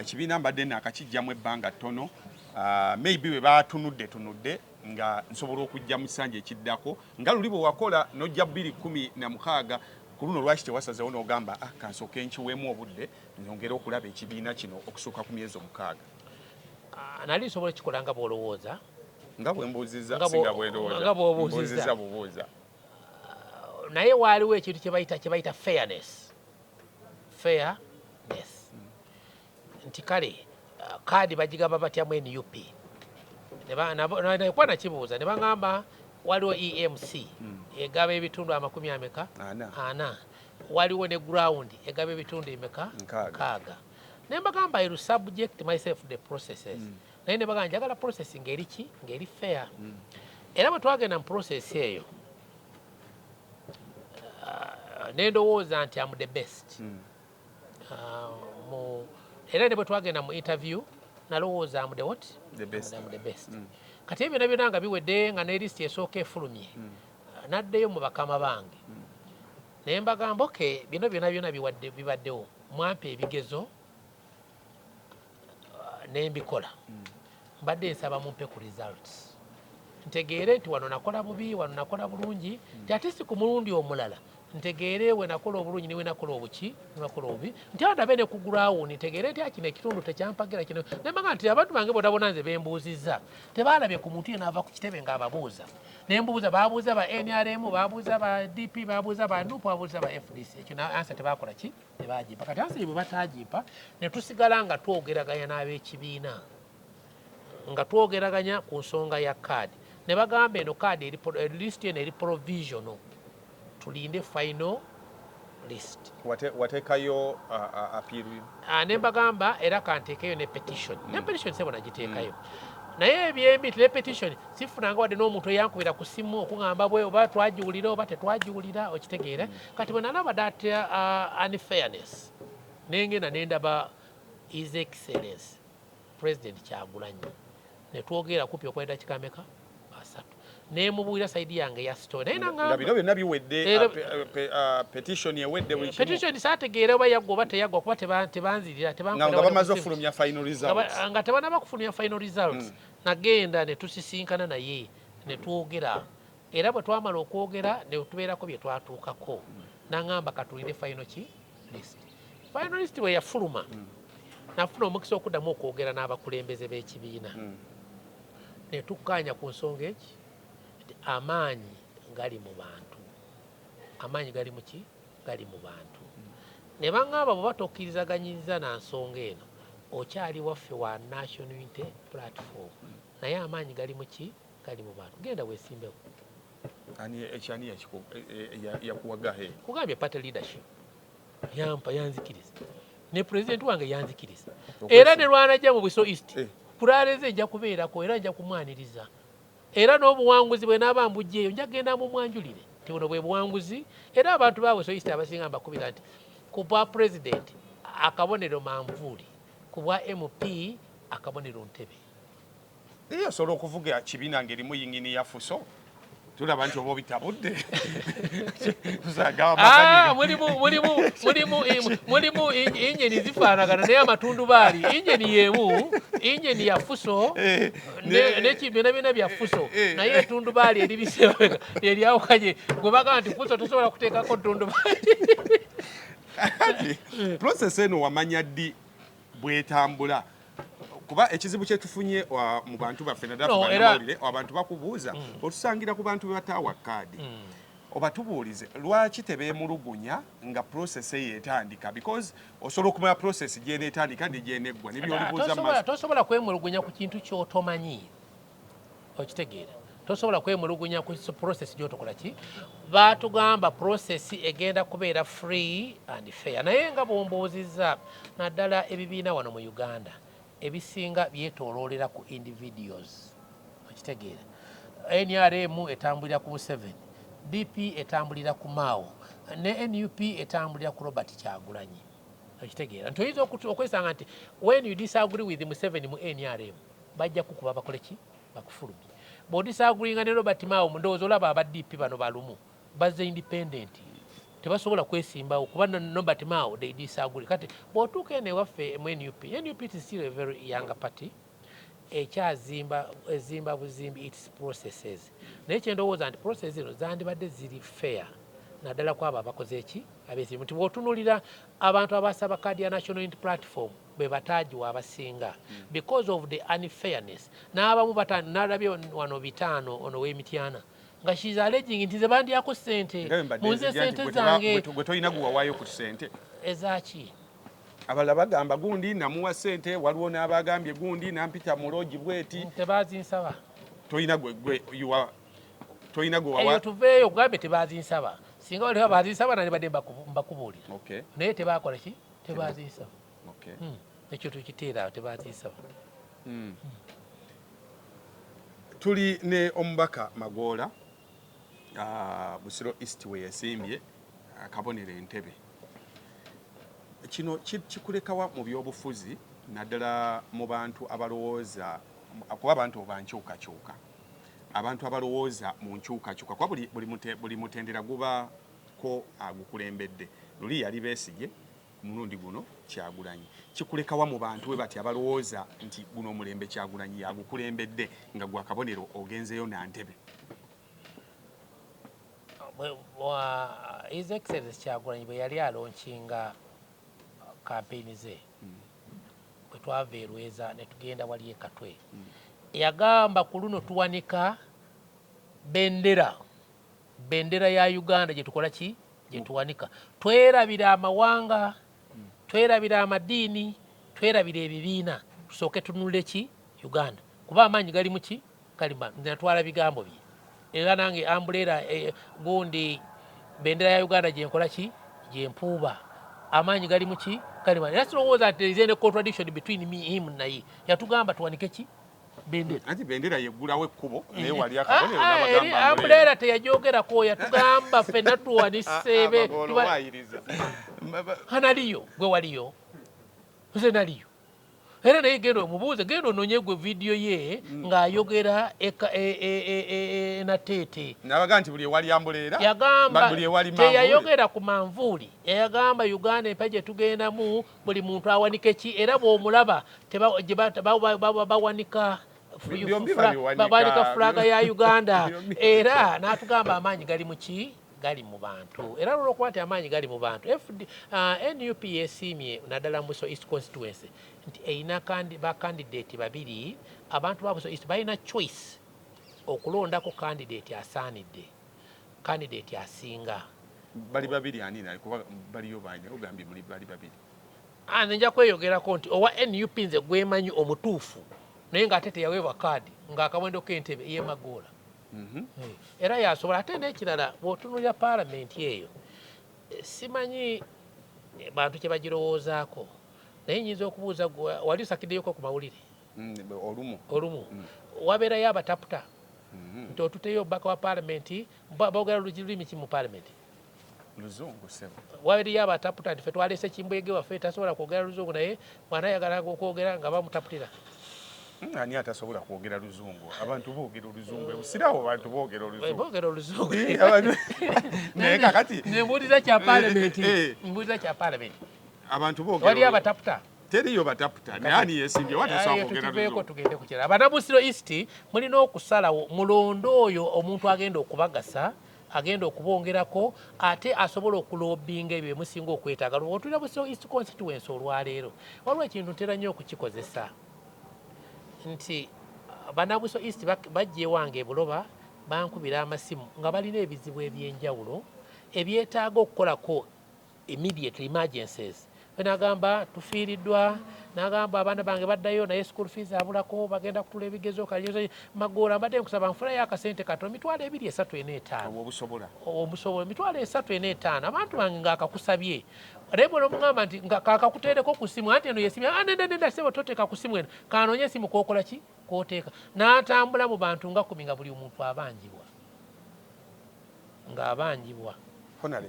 kibiina mbadde nakakijjamu ebbanga ttono maybe bwe batunudde nga nsobola okujja mu ssanja ekiddako nga luli bwe wakola n'ojja 2016 ku luno lwaki tewasazewo n'ogamba kansooke nkiweemu obudde nyongere okulaba ekibiina kino okusuuka ku myezi 6 nali nsobola ekikola nga bw'olowooza nga bwe mbuuzizza singa bw'olowooza bubuuza naye waaliwo ekintu kye bayita fairness nti kale kaadi bagigaba batyamu NUP kuba nakibuuza ne baŋŋamba waliwo EMC egaba ebitundu 40 waliwo ne ground egaba ebitundu 6 ne mbagamba I will subject myself to the processes naye ne bagamba njagala process ng'eri fair era bwe twagenda mu process eyo ne ndowooza nti am the best era ne bwe twagenda mu interview nalowooza am the best kati ebyo byonna nga biwedde nga ne list esooka efulumye naddeyo mu bakama bange naye mbagamba okay bino byonna bibaddewo mwampa ebigezo nembikola mbadde nsaba mumpe ku results ntegeere nti wano nakola bubi wano nakola bulungi nti ate si ku mulundi omulala ntegeere we nakola obulungi niwe nakola obuki nakola obubi nti ndabe ne ku ground ntegeere nti kino ekitundu tekyampagira kino nembaga nti abantu bange bodabona nze bembuuzizza tebaalabye ku muntu yenaava ku kitebe ng'ababuuza nembuuza baabuuza ba NRM baabuuza ba DP baabuuza ba NUP baabuuza ba FDC ekyo ansa tebaakola ki tebagimpa kati ansa bwe batagimpa ne tusigala nga twogeraganya n'ab'ekibiina nga twogeraganya ku nsonga ya kaadi ne bagamba eno kaadi list eno eri provisional tulinde final list wateekayo appeal ne mbagamba era kanteekayo ne petition ne petition sebo nagiteekayo naye ebyembi ne petition sifunanga wadde n'omuntu eyankubira ku simu okuŋŋamba bwe oba twagiwulira oba tetwagiwulira okitegeera kati bwe nalaba that unfairness nengenda nendaba his excellence president Kyagulanyi ne twogera kupya okwenda kikameka asatu nemubuulira saidi yange ya story naye nga bino byonna biwedde petition ewedde buli kimu petition saategeera oba yaggwa oba teyaggwa kuba tebanzirira nga bamaze okufulumya final results nga tebanaba kufulumya final results nagenda ne tusisinkana naye ne twogera era bwe twamala okwogera ne tubeerako bye twatuukako naŋŋamba katulinde final list bwe yafuluma nafuna omukisa okuddamu okwogera n'abakulembeze b'ekibiina ne tukkaanya ku nsonga eki amaanyi gali mu bantu amaanyi gali mu ki gali mu bantu ne baŋŋamba bwe batokkirizaganyiriza na nsonga eno okyali waffe wa national unity platform naye amaanyi gali mu ki gali mu bantu genda weesimbewo ekyani yakuwagahe kugambye party leadership yampa yanzikiriza ne president wange yanzikiriza era ne lwanajja mu Buso East kulaaleze nja kubeerako era nja kumwaniriza era n'obuwanguzi bwe naaba mbujjeeyo nja kugenda mumwanjulire nti buno bwe buwanguzi era abantu ba Buso East abasinga mbakubira nti ku bwa president akabonero manvuuli ku bwa MP akabonero ntebe osobola okuvuga kibiina ng'erimu yingini ya Fuso tulaba nti oba obitabudde mulimu injeni zifaanagana naye amatundubaali injeni yeemu injeni ya Fuso n'ekibiina byonna bya Fuso naye etundubaali eribiseeweka eryawukanye gwe bagamba nti Fuso tosobola kuteekako tundubaali process eno wamanya ddi bwetambula kuba ekizibu kyetufunye mu bantu baffe naddala abantu bakubuuza otusangira ku bantu bebataawa kaadi oba tubuulize lwaki tebeemulugunya nga process yeetandika because osobola okumanya process gyeneetandika negyeneggwa nebyolibuuza tosobola kwemulugunya ku kintu kyotomanyi okitegeera tosobola kwemulugunya ku process gyotokola ki baatugamba process egenda kubeera free and fair naye nga bomboozizza naddala ebibiina wano mu Uganda ebisinga byetooloolera ku individuals okitegeera NRM etambulira ku Museveni DP etambulira ku Mao ne NUP etambulira ku Robert Kyagulanyi okitegeera nti oyinza okwesanga nti when you disagree with Museveni mu NRM bajja kukuba bakole ki bakufulumye bw'odisagulinga ne Robert Mao mu ndowooza olaba aba DP bano balumu bazze independent tebasobola kwesimbawo kuba Norbert Mao they disagree. Kati bw'otuuka eno ewaffe mu NUP is still a very young party. Ekyazimba buzimbi its processes. Naye kye ndowooza nti process zino zandibadde ziri fair naddala ku abo abakoze eki abeesimu nti bw'otunuulira abantu abasaba kaadi ya National Unity Platform be bataagiwa abasinga because of the unfairness n'abamu nalabye wano bitaano ono w'Emityana nga she's alleging nti ze bandyako ssente munze ssente zange gwe tolina guwawaayo ku ssente ezaki abalala bagamba gundi namuwa ssente waliwo n'abagambye gundi nampita mu loogi bweti tebazinsaba tolina gwe eyo tuveeyo kugambe tebazinsaba singa waliwo bazinsaba nandibadde mbakubuulira naye tebakola ki tebazinsaba ekyo tukiteera tebazinsaba tuli ne omubaka Magoola Busiro East we yasimbye akabonero Entebbe kino kikulekawa mu byobufuzi naddala mu bantu abalowooza kuba abantu bankyukakyuka abantu abalowooza mu nkyukakyuka kuba buli mutendera guba ko agukulembedde luli yali Besigye mulundi guno Kyagulanyi kikulekawa mu bantu we bati abalowooza nti guno omulembe Kyagulanyi yagukulembedde nga gwa kabonero ogenzeyo na Ntebbe His Excellency Kyagulanyi bwe yali alonkinga kampeyini ze bwe twava e Lweza ne tugenda wali e Katwe yagamba ku luno tuwanika bendera ya Uganda gye tukola ki gye tuwanika twerabira amawanga twerabira amadiini twerabira ebibiina tusooke tunule ki Uganda kuba amaanyi gali mu ki kalima natwala bigambo bye era nange ambulera gundi bendera ya Uganda gye nkola ki gye mpuuba amaanyi gali mu ki kalima era sirowooza nti there is any contradiction between him naye yatugamba tuwanike ki bendera anti bendera yeggulawo ekkubo naye wali akabonero n'abagamba ambulera teyajoogerako yatugamba ffenna tuwaniseebe hanaliyo gwe waliyo nze naliyo era naye genda omubuuze genda onoonye gwe vidiyo ye ng'ayogera nateete nabaga nti buli ewali ambulera yagamba buli ewali teyayogera ku manvuuli yagamba Uganda empa gye tugendamu buli muntu awanike ki era bw'omulaba bawanika fulaga ya Uganda era n'atugamba amaanyi gali mu ki gali mu bantu era olwokuba nti amaanyi gali mu bantu NUP yesiimye naddala mu Buso East constituency nti erina bakandidate babiri abantu ba Buso East balina choice okulondako kandidate asaanidde kandidate asinga bali babiri anina kuba baliyo banya ogambye muli bali babiri nze nja kweyogerako nti owa NUP nze gwemanyi omutuufu naye ng'ate teyaweebwa kaadi ng'akawendo k'Entebbe ye Magoola era yasobola ate n'ekirala bw'otunuulira paalamenti eyo simanyi bantu kye bagirowoozaako naye nyinza okubuuza wali osakiddeyoko ku mawulire olumu wabeerayo abataputa nti otuteyo obubaka wa paalamenti boogera lulimi ki mu paalamenti luzungu sebo wabeerayo abataputa nti ffe twaleese Kimbwege waffe tasobola kwogera luzungu naye mwana ayagalaga okwogera nga bamutaputira ani atasobola kwogera luzungu abantu boogera oluzungu ebusirawo abantu boogera oluzungu naye kakati nembuulira kya paalamenti abantu boogera wali abataputa teriyo bataputa naye ani yesimbye watasobola kwogera luzungu tugende ku kirala Abanabuusiro East mulina okusalawo mulonde oyo omuntu agenda okubagasa agenda okubongerako ate asobola okulobinga ebyo emusinga okwetaaga otulira Busiro East constituency olwaleero waliwo ekintu ntera nnyo okukikozesa nti Banabuso East bajja ewange Buloba bankubira amasimu nga balina ebizibu ebyenjawulo ebyetaaga okukolako immediate emergencies nagamba tufiiriddwa nagamba abaana bange baddayo naye school fees abulako bagenda kutula ebigezo kalyozo Magoola mbadde nkusaba nfulayo akasente katono emitwalo 2,345 obusobola emitwalo 345 abantu bange ng'akakusabye Rebo nomugamba nti kakakuteereko ku simu anti eno yesimu nenda sebo toteeka ku simu eno kanoonye esimu kookola ki kooteeka n'atambula mu bantu nga 10 nga buli omuntu abanjibwa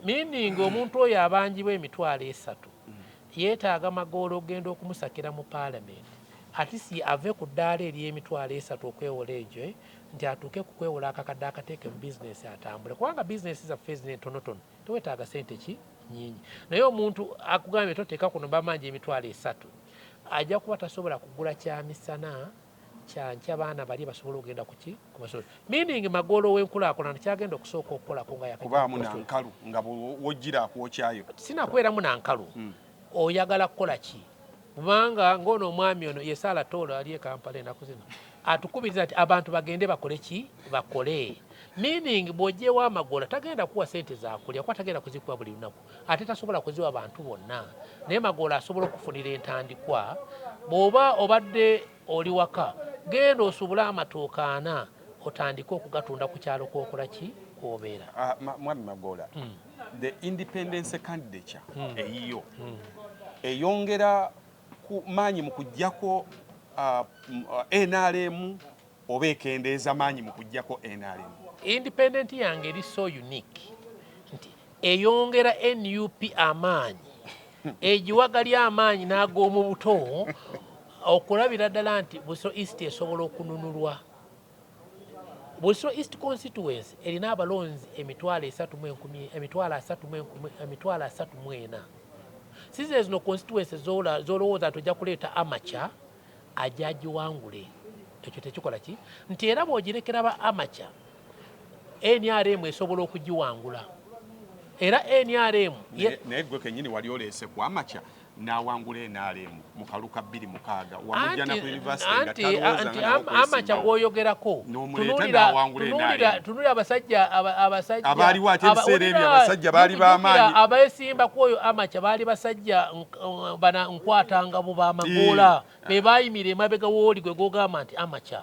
meaning omuntu oyo abanjibwa emitwalo 3 yeetaaga Magoola ogenda okumusakira mu paalamenti ati si ave ku ddaala ery'emitwalo 3 okwewola egyo nti atuuke ku kwewola akakadde akateeke mu bizinesi atambule kubanga bizinesi zaffe zino entonotono tewetaaga sente ki nyingi. Naye omuntu akugambye toteeka kuno bamanja emitwalo 3 ajja kuba tasobola kugula kyamisana kyankya baana bali basobola okugenda kuki ku masomero. Meaning Magolo w'enkulaakulana kyagenda okusooka okukolako nga kubaamu na nkalu nga wojjira akwokyayo. Sinakweramu na nkalu. Oyagala kukola ki? Kubanga ng'ono omwami ono ye Sarah Tolo ali e Kampala ennaku zino atukubiriza nti abantu bagende bakole ki? Bakole. Meaning bw'ojjeewo Amagola tagenda kuwa sente zakulya kuba tagenda kuzikuwa buli lunaku ate tasobola kuziwa abantu bonna. Naye Magola asobola okufunira entandikwa. Bw'oba obadde oli waka genda osubula amatooke 4 otandike okugatunda ku kyalo k'okola ki? Kwobeera. Mwami Magola, the independence candidature eyiyo eyongera ku maanyi mu kujjako NRM oba ekendeeza maanyi mu kujjako NRM? Independent yange eri so unique nti eyongera NUP amaanyi egiwagali amaanyi n'ag'omu buto okulabira ddala nti Busiro East esobola okununulwa. Busiro East constituency erina abalonzi emitwalo 34. Size zino constituency z'olowooza nti ojja kuleeta amacha ajja agiwangule. Ekyo tekikola ki? Nti era bw'ogirekera ba amacha NRM esobola okugiwangula. Era NRM naye gwe kennyini wali oleese ku amacha n'awangula NRM mu kaluka 26 wamujja na ku university nga talowooza nga amacha gwoyogerako tunulira abasajja abaaliwo ate ebiseera ebyo abasajja baali b'amaanyi abeesimba ku oyo amacha baali basajja bana nkwatanga bu b'Amagoola be baayimira emabega w'oli gwe gw'ogamba nti amacha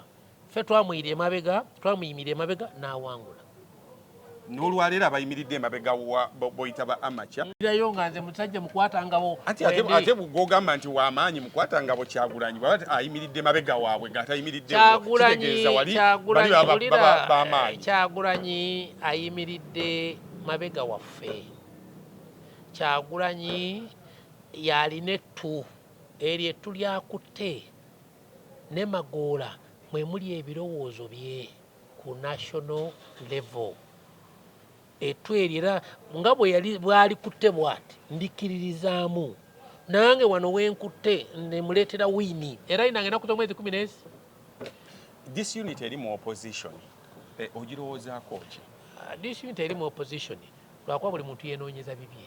ffe twamuyimira emabega n'awangula. N'olwaleero abayimiridde emabega boyita ba amacha irayo nga nze musajja mukwatangabo ate bw'ogamba nti w'amaanyi mukwatangabo Kyagulanyi bwaba ayimiridde emabega waabwe ng'atayimiridde b'amaanyi. Kyagulanyi ayimiridde mabega waffe. Kyagulanyi yalina ettu eryo ettu lyakutte ne Magoola mwe muli ebirowoozo bye ku national level. Ettu eryo nga bwali kutte bw'ati ndikkiririzaamu nange wano wenkutte nemuleetera wiini era inange nakuza omwezi 10. This unit eri mu opposition ogirowoozaako ki? This unit eri mu opposition lwakuba buli muntu yeenoonyeza bibye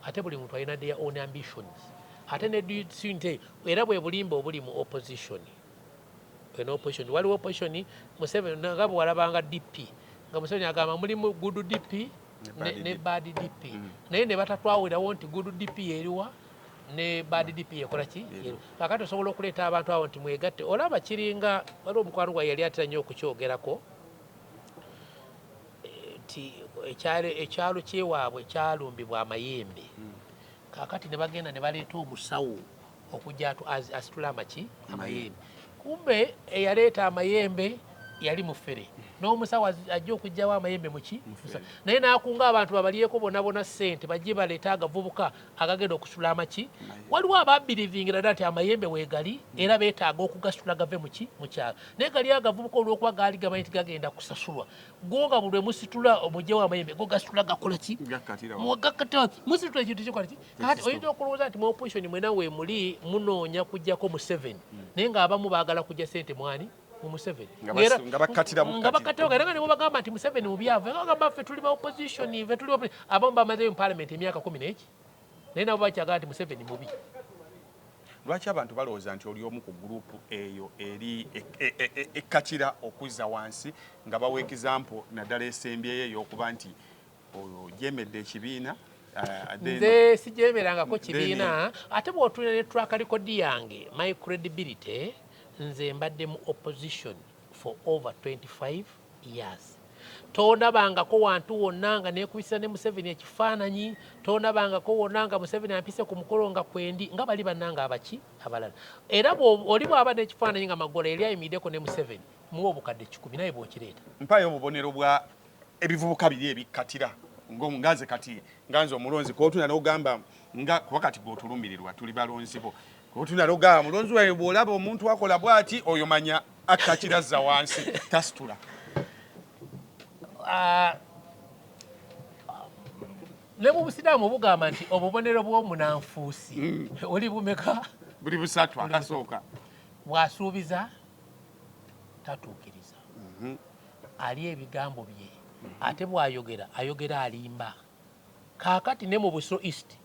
ate buli muntu alina their own ambitions ate ne this unit era bwe bulimba obuli mu opposition. Waliwo opposition Museveni nga bwe walabanga DP nga Museveni agamba mulimu good DP ne bad DP. Naye ne batatwawirawo nti good DP yeriwa ne bad DP yekola ki? Kakati osobola okuleeta abantu abo nti mwegatte. Olaba kiringa waliwo omukwano gwa yali atera nnyo okukyogerako nti ekyalo kyewaabwe kyalumbibwa amayembe. Kakati ne bagenda ne baleeta omusawo okujja asitula amayembe. Kumbe eyaleeta amayembe yali mufere n'omusawo ajja okugyawo amayembe muki naye n'akunga abantu babalyeko bonna ssente bajje baleeta agavubuka agagenda okusula amaki. Waliwo ababilivingira ddala nti amayembe weegali era beetaaga okugasitula gave muki mu kyalo naye gali agavubuka olw'okuba gaali gamanyi nti gagenda kusasulwa go nga buli lwe musitula omugyewo amayembe go gasitula gakola ki musitula ekintu kikola ki. Kati oyinza okulowooza nti mu opposition mwena weemuli munoonya kujjako Museveni naye ng'abamu baagala kujja ssente mwani mu Museveni nga bakatira era nga ne bagamba nti Museveni mubyavu bagamba ffe tuli ba opposition ffe tuli abamu bamazeyo mu parliament emyaka 11 naye nabo bakyagala nti Museveni mubi. Lwaki abantu balowooza nti oli omu ku gurupu eyo eri ekkatira okuzza wansi nga bawa example naddala esembyeyo ey'okuba nti ojemedde ekibiina? Nze sijemerangako kibiina ate bw'otulira ne track record yange my credibility nze mbadde mu opposition for over 25 years. Tondabangako wantu wonna nga neekubisa ne Museveni ekifaananyi, tondabangako wonna nga Museveni ampise ku mukolo nga kwendi nga bali bannanga abaki abalala. Era oli bw'aba n'ekifaananyi nga Magoola yali ayimiriddeko ne Museveni muwa obukadde 10 naye bw'okireeta. Mpayo obubonero bwa ebivubuka biri ebikkatira ngaze kati nganze omulonzi kootuna n'ogamba nga kuba kati gw'otulumirirwa tuli balonzi bo kootuna n'ogamba mulonzi wawe bw'olaba omuntu akola bw'ati oyo manya akkakirazza wansi tasitula. ne mu busiraamu bugamba nti obubonero bw'omunanfuusi oli bumeka buli busatu akasooka bw'asuubiza tatuukiriza ali ebigambo bye ate bw'ayogera ayogera alimba kaakati ne mu Busiro East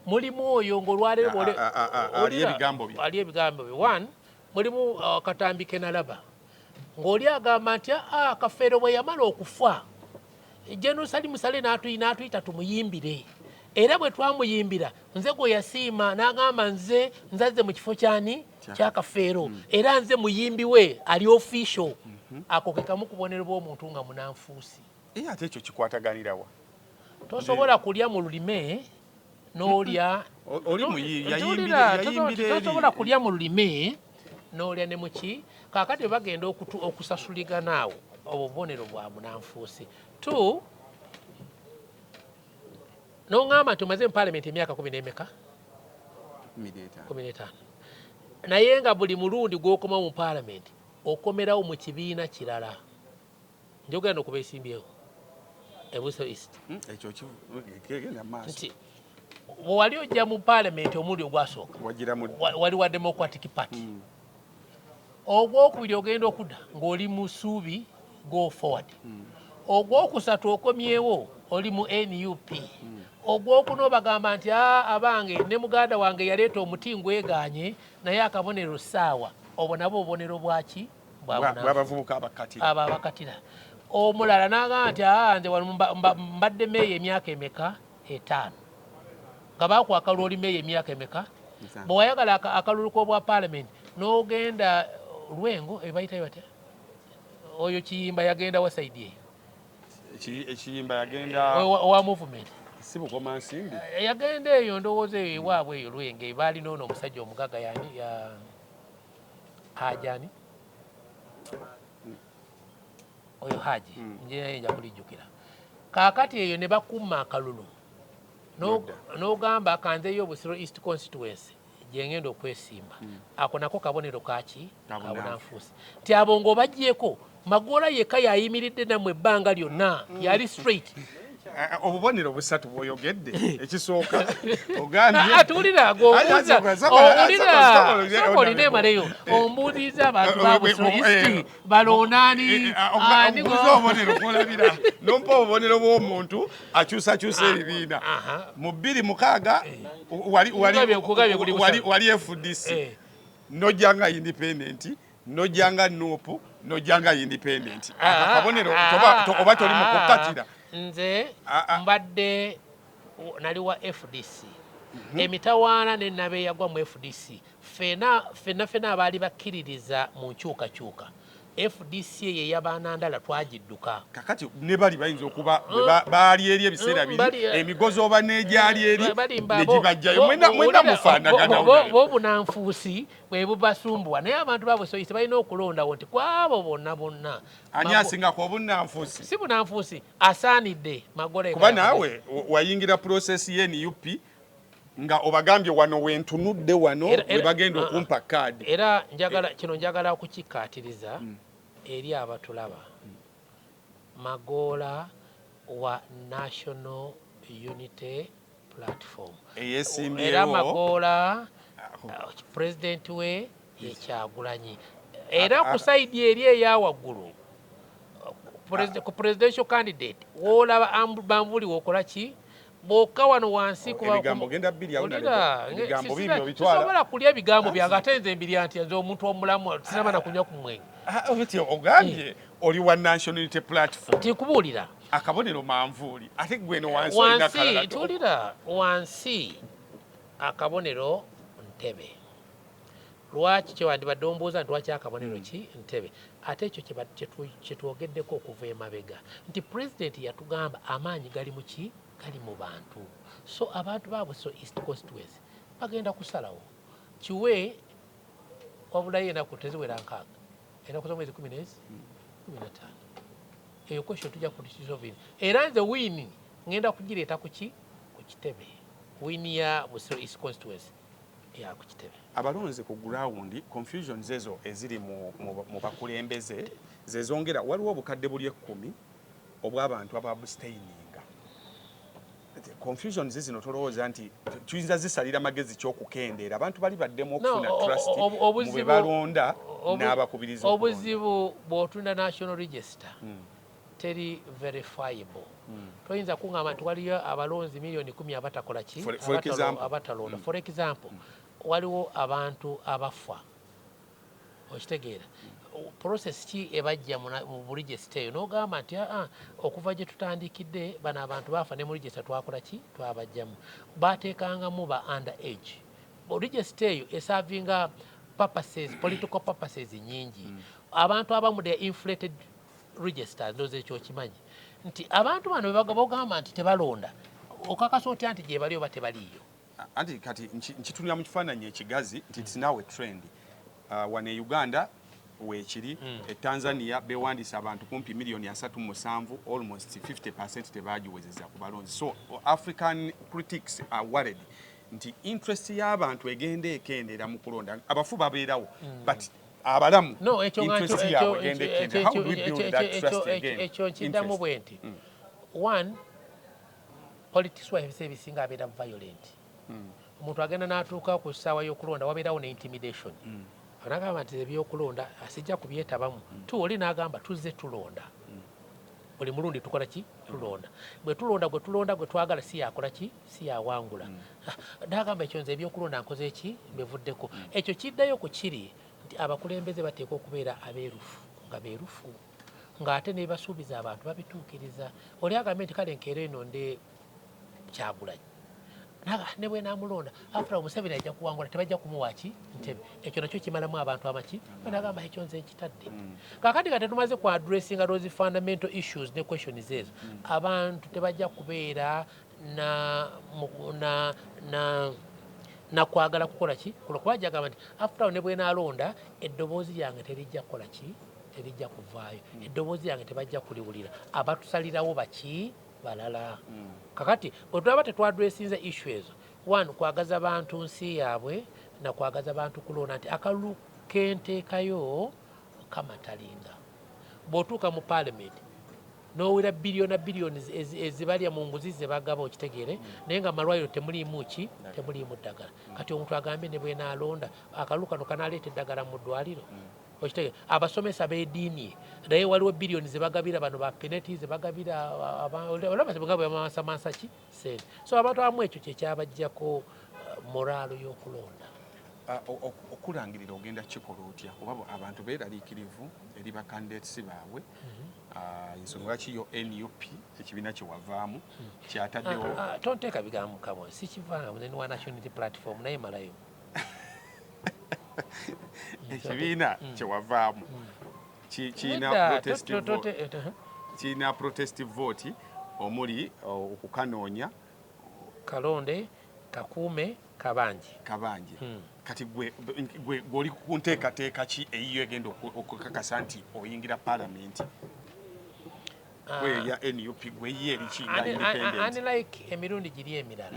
mulimu oyo ng'olwaleero ali ebigambo bye one mulimu Katambi Kenalaba ng'oli agamba nti Kafeero bwe yamala okufa General Salim Musale n'atuyita tumuyimbire era bwe twamuyimbira nze gwe yasiima n'agamba nze nzazze mu kifo kyani kya Kafeero era nze muyimbi we ali official ako ke kamu kubonero bw'omuntu nga munanfuusi ate ekyo kikwataganirawa tosobola kulya mu lulime n'olya tosobola kulya mu lulime n'olya ne muki kaakati bagenda okusasuliganaawo obubonero bwa munanfuusi tu n'oŋŋamba nti omaze mu paalamenti emyaka 15 naye nga buli mulundi gw'okoma mu paalamenti okomerawo mu kibiina kirala njogera n'okuba esimbyewo Busiro East nti bwe wali ojja mu paalamenti omulundi ogwasooka wali wa Democratic Party ogwokubiri ogenda okudda ng'oli mu Ssuubi go forward ogwokusatu okomyewo oli mu NUP ogwokuna bagamba nti abange ne muganda wange yaleeta omuti ngweganye naye akabonero ssaawa obwo nabo obubonero bwaki bw'abavubuka abakatira omulala n'agamba nti nze wano mbadde meeya emyaka emeka 5 nga bakwaka lwoli meeya emyaka emeka bwe wayagala akalulu k'obwa paalamenti n'ogenda Lwengo ebayitayo batya oyo Kiyimba yagenda wa saidi eyo ekiyimba yagenda wa movement sibukoma nsimbi yagenda eyo ndowooza eyo ewaabwe eyo Lwenge baali noono omusajja omugaga yani Hajani oyo Haji nje nja kulijjukira kaakati eyo ne bakumma akalulu n'ogamba kanzeeyo Busiro East constituency gyengenda okwesimba ako nako kabonero kaki kabunanfuusi ti abo ng'obaggyeko Magoola yekka yayimiridde nammwe ebbanga lyonna yali straight obubonero busatu bw'oyogedde ekisooka ogambye tuwulira ng'obuuza olina emaleyo ombuuliza abantu ba Busiro East balonani obuuza obubonero kwolabira nompa obubonero bw'omuntu akyusakyusa ebibiina mu 26 wali FDC nojjanga independent nojjanga NUP nojjanga independent akabonero oba toli mu kukatira nze mbadde nali wa FDC emitawaana ne nabe yagwa mu FDC fena abaali bakkiririza mu nkyukakyuka FDC ye yabanandala twagidduka kakati ne bali bayinza okuba baali eri ebiseera biri emigozi oba n'egyali eri negibajjayo mwena mufaanagana bobunanfuusi bwe bubasumbuwa naye abantu ba Busiro East balina okulondawo nti kwabo bonna ani asingako obunanfuusi si bunanfuusi asaanidde Magoola kuba naawe wayingira process ye NUP nga obagambye wano wentunudde wano we bagenda okumpa kaadi era njagala okukikkaatiriza eri abatulaba Magoola wa National Unity Platform era Magoola pulezidenti we ye Kyagulanyi era ku saidi eri eyawaggulu ku presidential candidate woolaba Bamvuli wokola ki bwokka wano wansi kubasobola kulya ebigambo byange ate nze mbirya nti nze omuntu omulamu sinaba na kunywa ku mwenge ogambye oli wa National Unity Platform tikubuulira akabonero Manvuuli ate gweno wansi tuwulira wansi akabonero Ntebe lwaki kyewandibadde ombuuza nti lwaki akabonero ki Ntebe ate ekyo kyetwogeddeko okuva emabega nti pulezidenti yatugamba amaanyi gali mu ki gali mu bantu so abantu ba Busiro East constituency bagenda kusalawo kiwe wabula yenaku teziwera 6 enaku z'omwezi 15 eyo kwesho tujja kulikisolving era nze wini ngenda kugireeta ku kitebe wini ya Busiro East constituency ya ku kitebe abalonze ku ground confusion zezo eziri mu bakulembeze zezongera waliwo obukadde buli 10 obw'abantu ababustaininga confusion zino tolowooza nti tuyinza zisalira magezi ky'okukendeera abantu bali baddemu okufuna trust mu bwe balonda n'abakubiriza obuzibu bw'otunda national register teri verifiable toyinza kuŋŋamba nti waliyo abalonzi miliyoni 10 abatakola ki abatalonda for example waliwo abantu abafa okitegeera process ki ebajja mu register eyo n'ogamba nti okuva gye tutandikidde bano abantu baafa ne mu register twakola ki twabajjamu baateekangamu ba under age register eyo esavinga purposes political purposes nyingi abantu abamu they inflated registers ndoze ekyo kimanyi nti abantu bano bogamba nti tebalonda okakasa otya nti gye bali oba tebaliyo anti kati nkitunira mu kifaananyi ekigazi nti tinaawe trend wane Uganda weekiri Tanzania bewandiisa abantu kumpi miliyoni 3.7 almost 50% tebagiwezeza ku balonzi so African critics are worried nti interest y'abantu egenda ekendeera mu kulonda abafu babeerawo but abalamu interest yaabwe egenda ekendeera how do we build that trust again ekyo nkiddamu bwe nti one politics wabisa ebisinga abeera violent omuntu agenda n'atuuka ku ssaawa y'okulonda wabeerawo ne intimidation anagamba nti ebyokulonda asijja kubyetabamu tu oli n'agamba tuzze tulonda buli mulundi tukola ki tulonda gwe tulonda gwe twagala si yakola ki si yawangula n'agamba ekyo nze ebyokulonda nkoze ki mbivuddeko ekyo kiddayo ku kiri nti abakulembeze bateekwa okubeera abeerufu nga beerufu ng'ate ne basuubiza abantu babituukiriza oli agambe nti kale enkeera eno nde Kyagulanyi ne bwe naamulonda afula Museveni ajja kuwangula tebajja kumuwa ki ntebe ekyo nakyo kimalamu abantu amaki nagamba ekyo nze ekitadde kakati nga tetumaze ku addressinga those fundamental issues ne questions ezo abantu tebajja kubeera na kwagala kukola ki kuba jagamba nti after ne bwe naalonda eddoboozi lyange terijja kukola ki terijja kuvaayo eddoboozi lyange tebajja kuliwulira abatusalirawo baki balala kakati bwe tulaba tetwadressinze issue ezo one kwagaza bantu nsi yaabwe na kwagaza bantu kulonda nti akalu kenteekayo kamatalinga bw'otuuka mu parliament n'owera biliyoni ezibalya mu nguzi ze bagaba okitegeere naye nga amalwaliro temuliimu ki temuliimu ddagala kati omuntu agambe ne bwe naalonda akalu kano kanaaleeta eddagala mu ddwaliro okitegeere abasomesa b'eddiini naye waliwo biliyoni ze bagabira bano ba peneti ze bagabira olabaamansa ki sente so abantu abamu ekyo kyekyabajjako moraalo y'okulonda okulangirira ogenda kikola otya kuba abantu beeraliikirivu eri bakandidates baabwe ensonga lwaki yo NUP ekibiina kye wavaamu kyataddewo tonteeka bigambo kamwe sikivaamu ne wa National Unity Platform naye malayo ekibiina kye wavaamu kiina protest vote omuli okukanoonya Kalonde Kakuume Kabanje kati gwe oli ku nteekateeka ki eyiyo egenda okukakasa nti oyingira palamenti gwe ya NUP gwe ye erikinga independent unlike emirundi giri emirala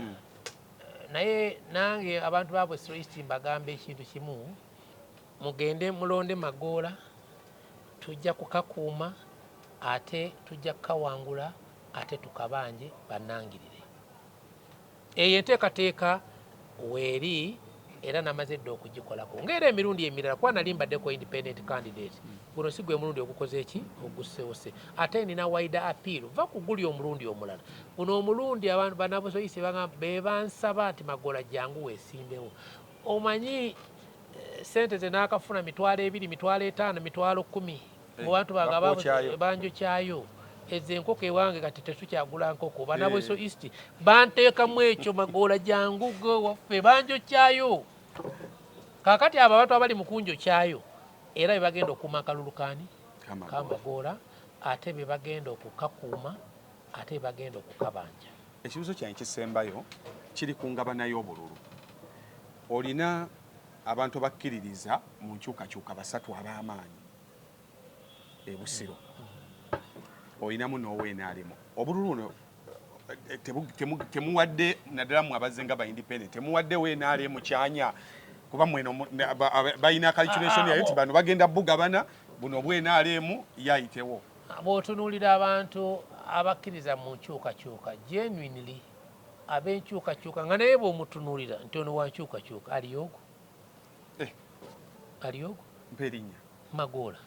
naye nange abantu ba West East mbagambe ekintu kimu mugende mulonde Magoola tujja kukakuuma ate tujja kukawangula ate tukabanje bannangirire eyo enteekateeka weeri era namaze dde okugikolako ng'era emirundi emirala kuba nali mbaddeko independent candidate guno si gwe mulundi ogukoze ki ogusseose ate nina wider appeal va ku guli omulundi omulala guno omulundi abantu banabusoyisi be bansaba nti Magoola jangu weesimbewo omanyi sente ze naakafuna 2,000 5,000 10,000 mu bantu bange banjo kyayo ezo enkoko ewange kati tetukyagula nkoko banabweso east banteekamu ekyo Magoola jangu gwe waffe banjo kyayo kakati abo abantu abali mu kunjo kyayo era be bagenda okuuma akalulu kaani ka Magoola ate be bagenda okukakuuma ate be bagenda okukabanja ekibuzo kyange kisembayo kiri ku ngabana y'obululu olina abantu bakkiririza mu nkyukakyuka 3 ab'amaanyi ebusiro olinamu n'oweenaalemu obululu no temuwadde naddala mu abazenga ba independent temuwadde weenaalemu kyanya kuba mweno balina calculation yayo nti bano bagenda bugabana buno bweenaalemu yayitewo bw'otunuulira abantu abakkiriza mu nkyukakyuka genuinely ab'enkyukakyuka nga naye bw'omutunuulira nti ono wankyukakyuka aliyogo aliyogo mperinnya Magoola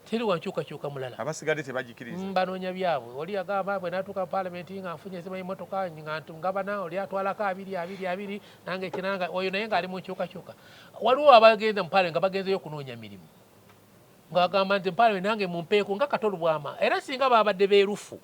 teri wankyukakyuka mulala abasigadde tebagikiriza banoonya byabwe oli yagamba bwe natuuka mu paalamenti nga nfunye zima emmotoka nga ngabana oli atwalako 2 nange kinanga oyo naye ng'ali mu nkyukakyuka waliwo abagenda mu paalamenti nga bagenzeyo okunoonya mirimu ng'agamba nti paalamenti nange mumpeeko nga katolu bwama era singa babadde beerufu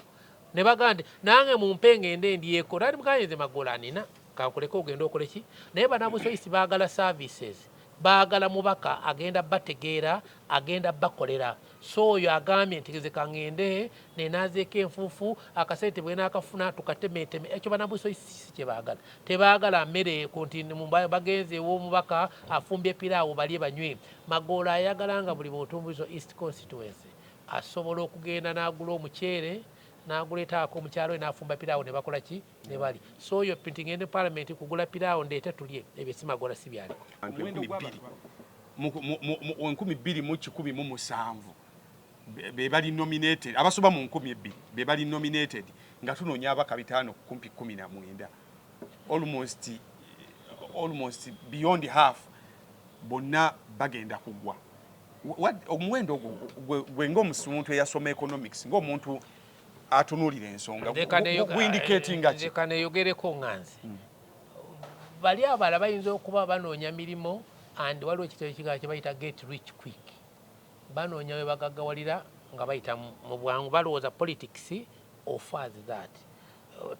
ne bagande nange mumpe ngende ndyeko nali mukanyenze Magoola nina kankuleko ogenda okole ki naye banabusoyisi baagala services baagala mubaka agenda bategeera agenda bakolera so oyo agambye nti gezeka ngende nenazeeko enfuufu akasente bwe naakafuna tukatemeteme ekyo banabusoyisi kye baagala tebaagala mmere nti bagenze ew'omubaka afumbye piraawo balye banywe Magoola ayagala nga buli mutumbuzo East Constituency asobola okugenda n'agula omuceere n'aguleetaako omukyalo we n'afumba piraawo ne bakola ki ne bali so oyo nti ngende paalamenti kugula piraawo ndeete tulye ebyo si Magoola si byaliko 2017 be bali nominated abasoba mu 2000 be bali nominated nga tunoonya abaka 5 kumpi 19 almost beyond half bonna bagenda kugwa omuwendo gwe ng'omuntu eyasoma economics ng'omuntu atunuulira ensonga guindicatinga ki leka neeyogereko nganze bali abala bayinza okuba banoonya mirimu and waliwo ekitabo kigaa kye bayita get rich quick banoonya we bagaggawalira nga bayita mu bwangu balowooza politics offers that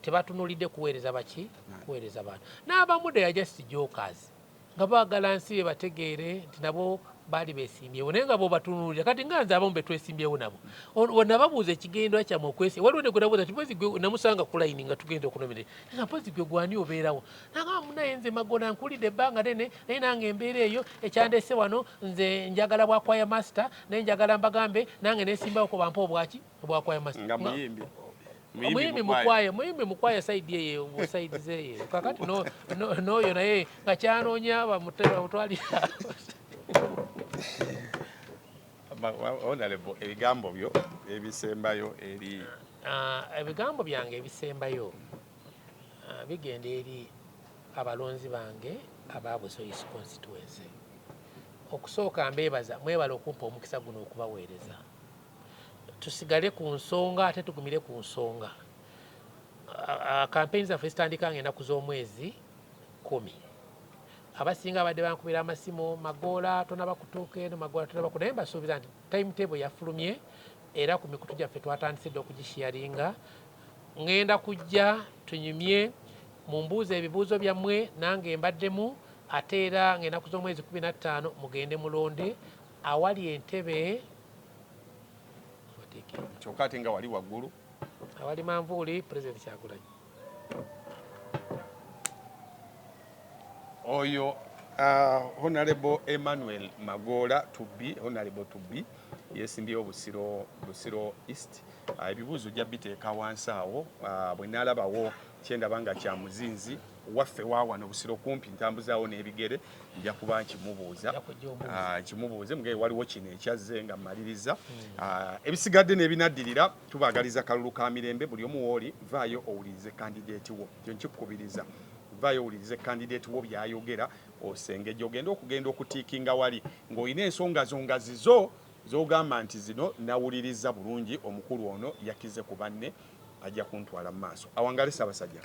tebatunuulidde kuweereza baki kuweereza bantu n'abamu they are just jokers nga baagala nsi be bategeere nti nabo baali beesimbyewo naye nga bo batunuulira kati nga nze abamu betwesimbyewo nabo nababuuza ekigendwa kyamu okwesi waliwo ne gwe nabuuza ti mpozi gwe namusanga ku layini nga tugenda okunomerera nga mpozi gwe gwani obeerawo nagamba munaye nze Magoola nkulidde ebbanga ddene naye nange embeera eyo ekyandeese wano nze njagala bwakwaya master naye njagala mbagambe nange neesimbawo ko bampa obwaki obwakwaya master nga muyimbi muyimbi mukwaya saidi eyo busaidize eyo kakati n'oyo naye nga kyanoonya bamutwalira Honorable ebigambo byo ebisembayo eri ebigambo byange ebisembayo bigenda eri abalonzi bange aba Busoga constituency okusooka mbeebaza mwebala okumpa omukisa guno okubaweereza tusigale ku nsonga ate tugumire ku nsonga campaigns zaffe zitandika ng'ennaku z'omwezi 10 abasinga abadde bankubira amasimu Magoola tonaba kutuuka eno Magoola tonaba naye mbasuubiza nti timetable yafulumye era ku mikutu gyaffe twatandisidde okugisharinga ngenda kujja tunyumye mumbuuza ebibuuzo byammwe nange mbaddemu ate era ng'ennaku z'omwezi 15 mugende mulonde awali entebe kyokka ate nga wali waggulu awali manvuuli President Kyagulanyi oyo Honorable Emmanuel Magoola Honorable Tubbi yesimbyewo Busiro East ebibuuzo jja biteeka wansi awo bwe nalabawo kyendaba kya muzinzi waffe waawano Busiro kumpi ntambuzaawo n'ebigere nja kuba nkimubuuze mugaye waliwo kino ekyazze nga mmaliriza ebisigadde n'ebinaddirira tubaagaliza kalulu ka mirembe buli omu wooli vaayo owulirize kandidate wo kyo nkikubiriza vaayo owulirize kandidate wo byayogera osengejja ogenda okutiikinga wali ng'olina ensonga zongazizo z'ogamba nti zino nawuliriza bulungi omukulu ono yakize ku banne ajja kuntwala mu maaso awangale Ssaabasajja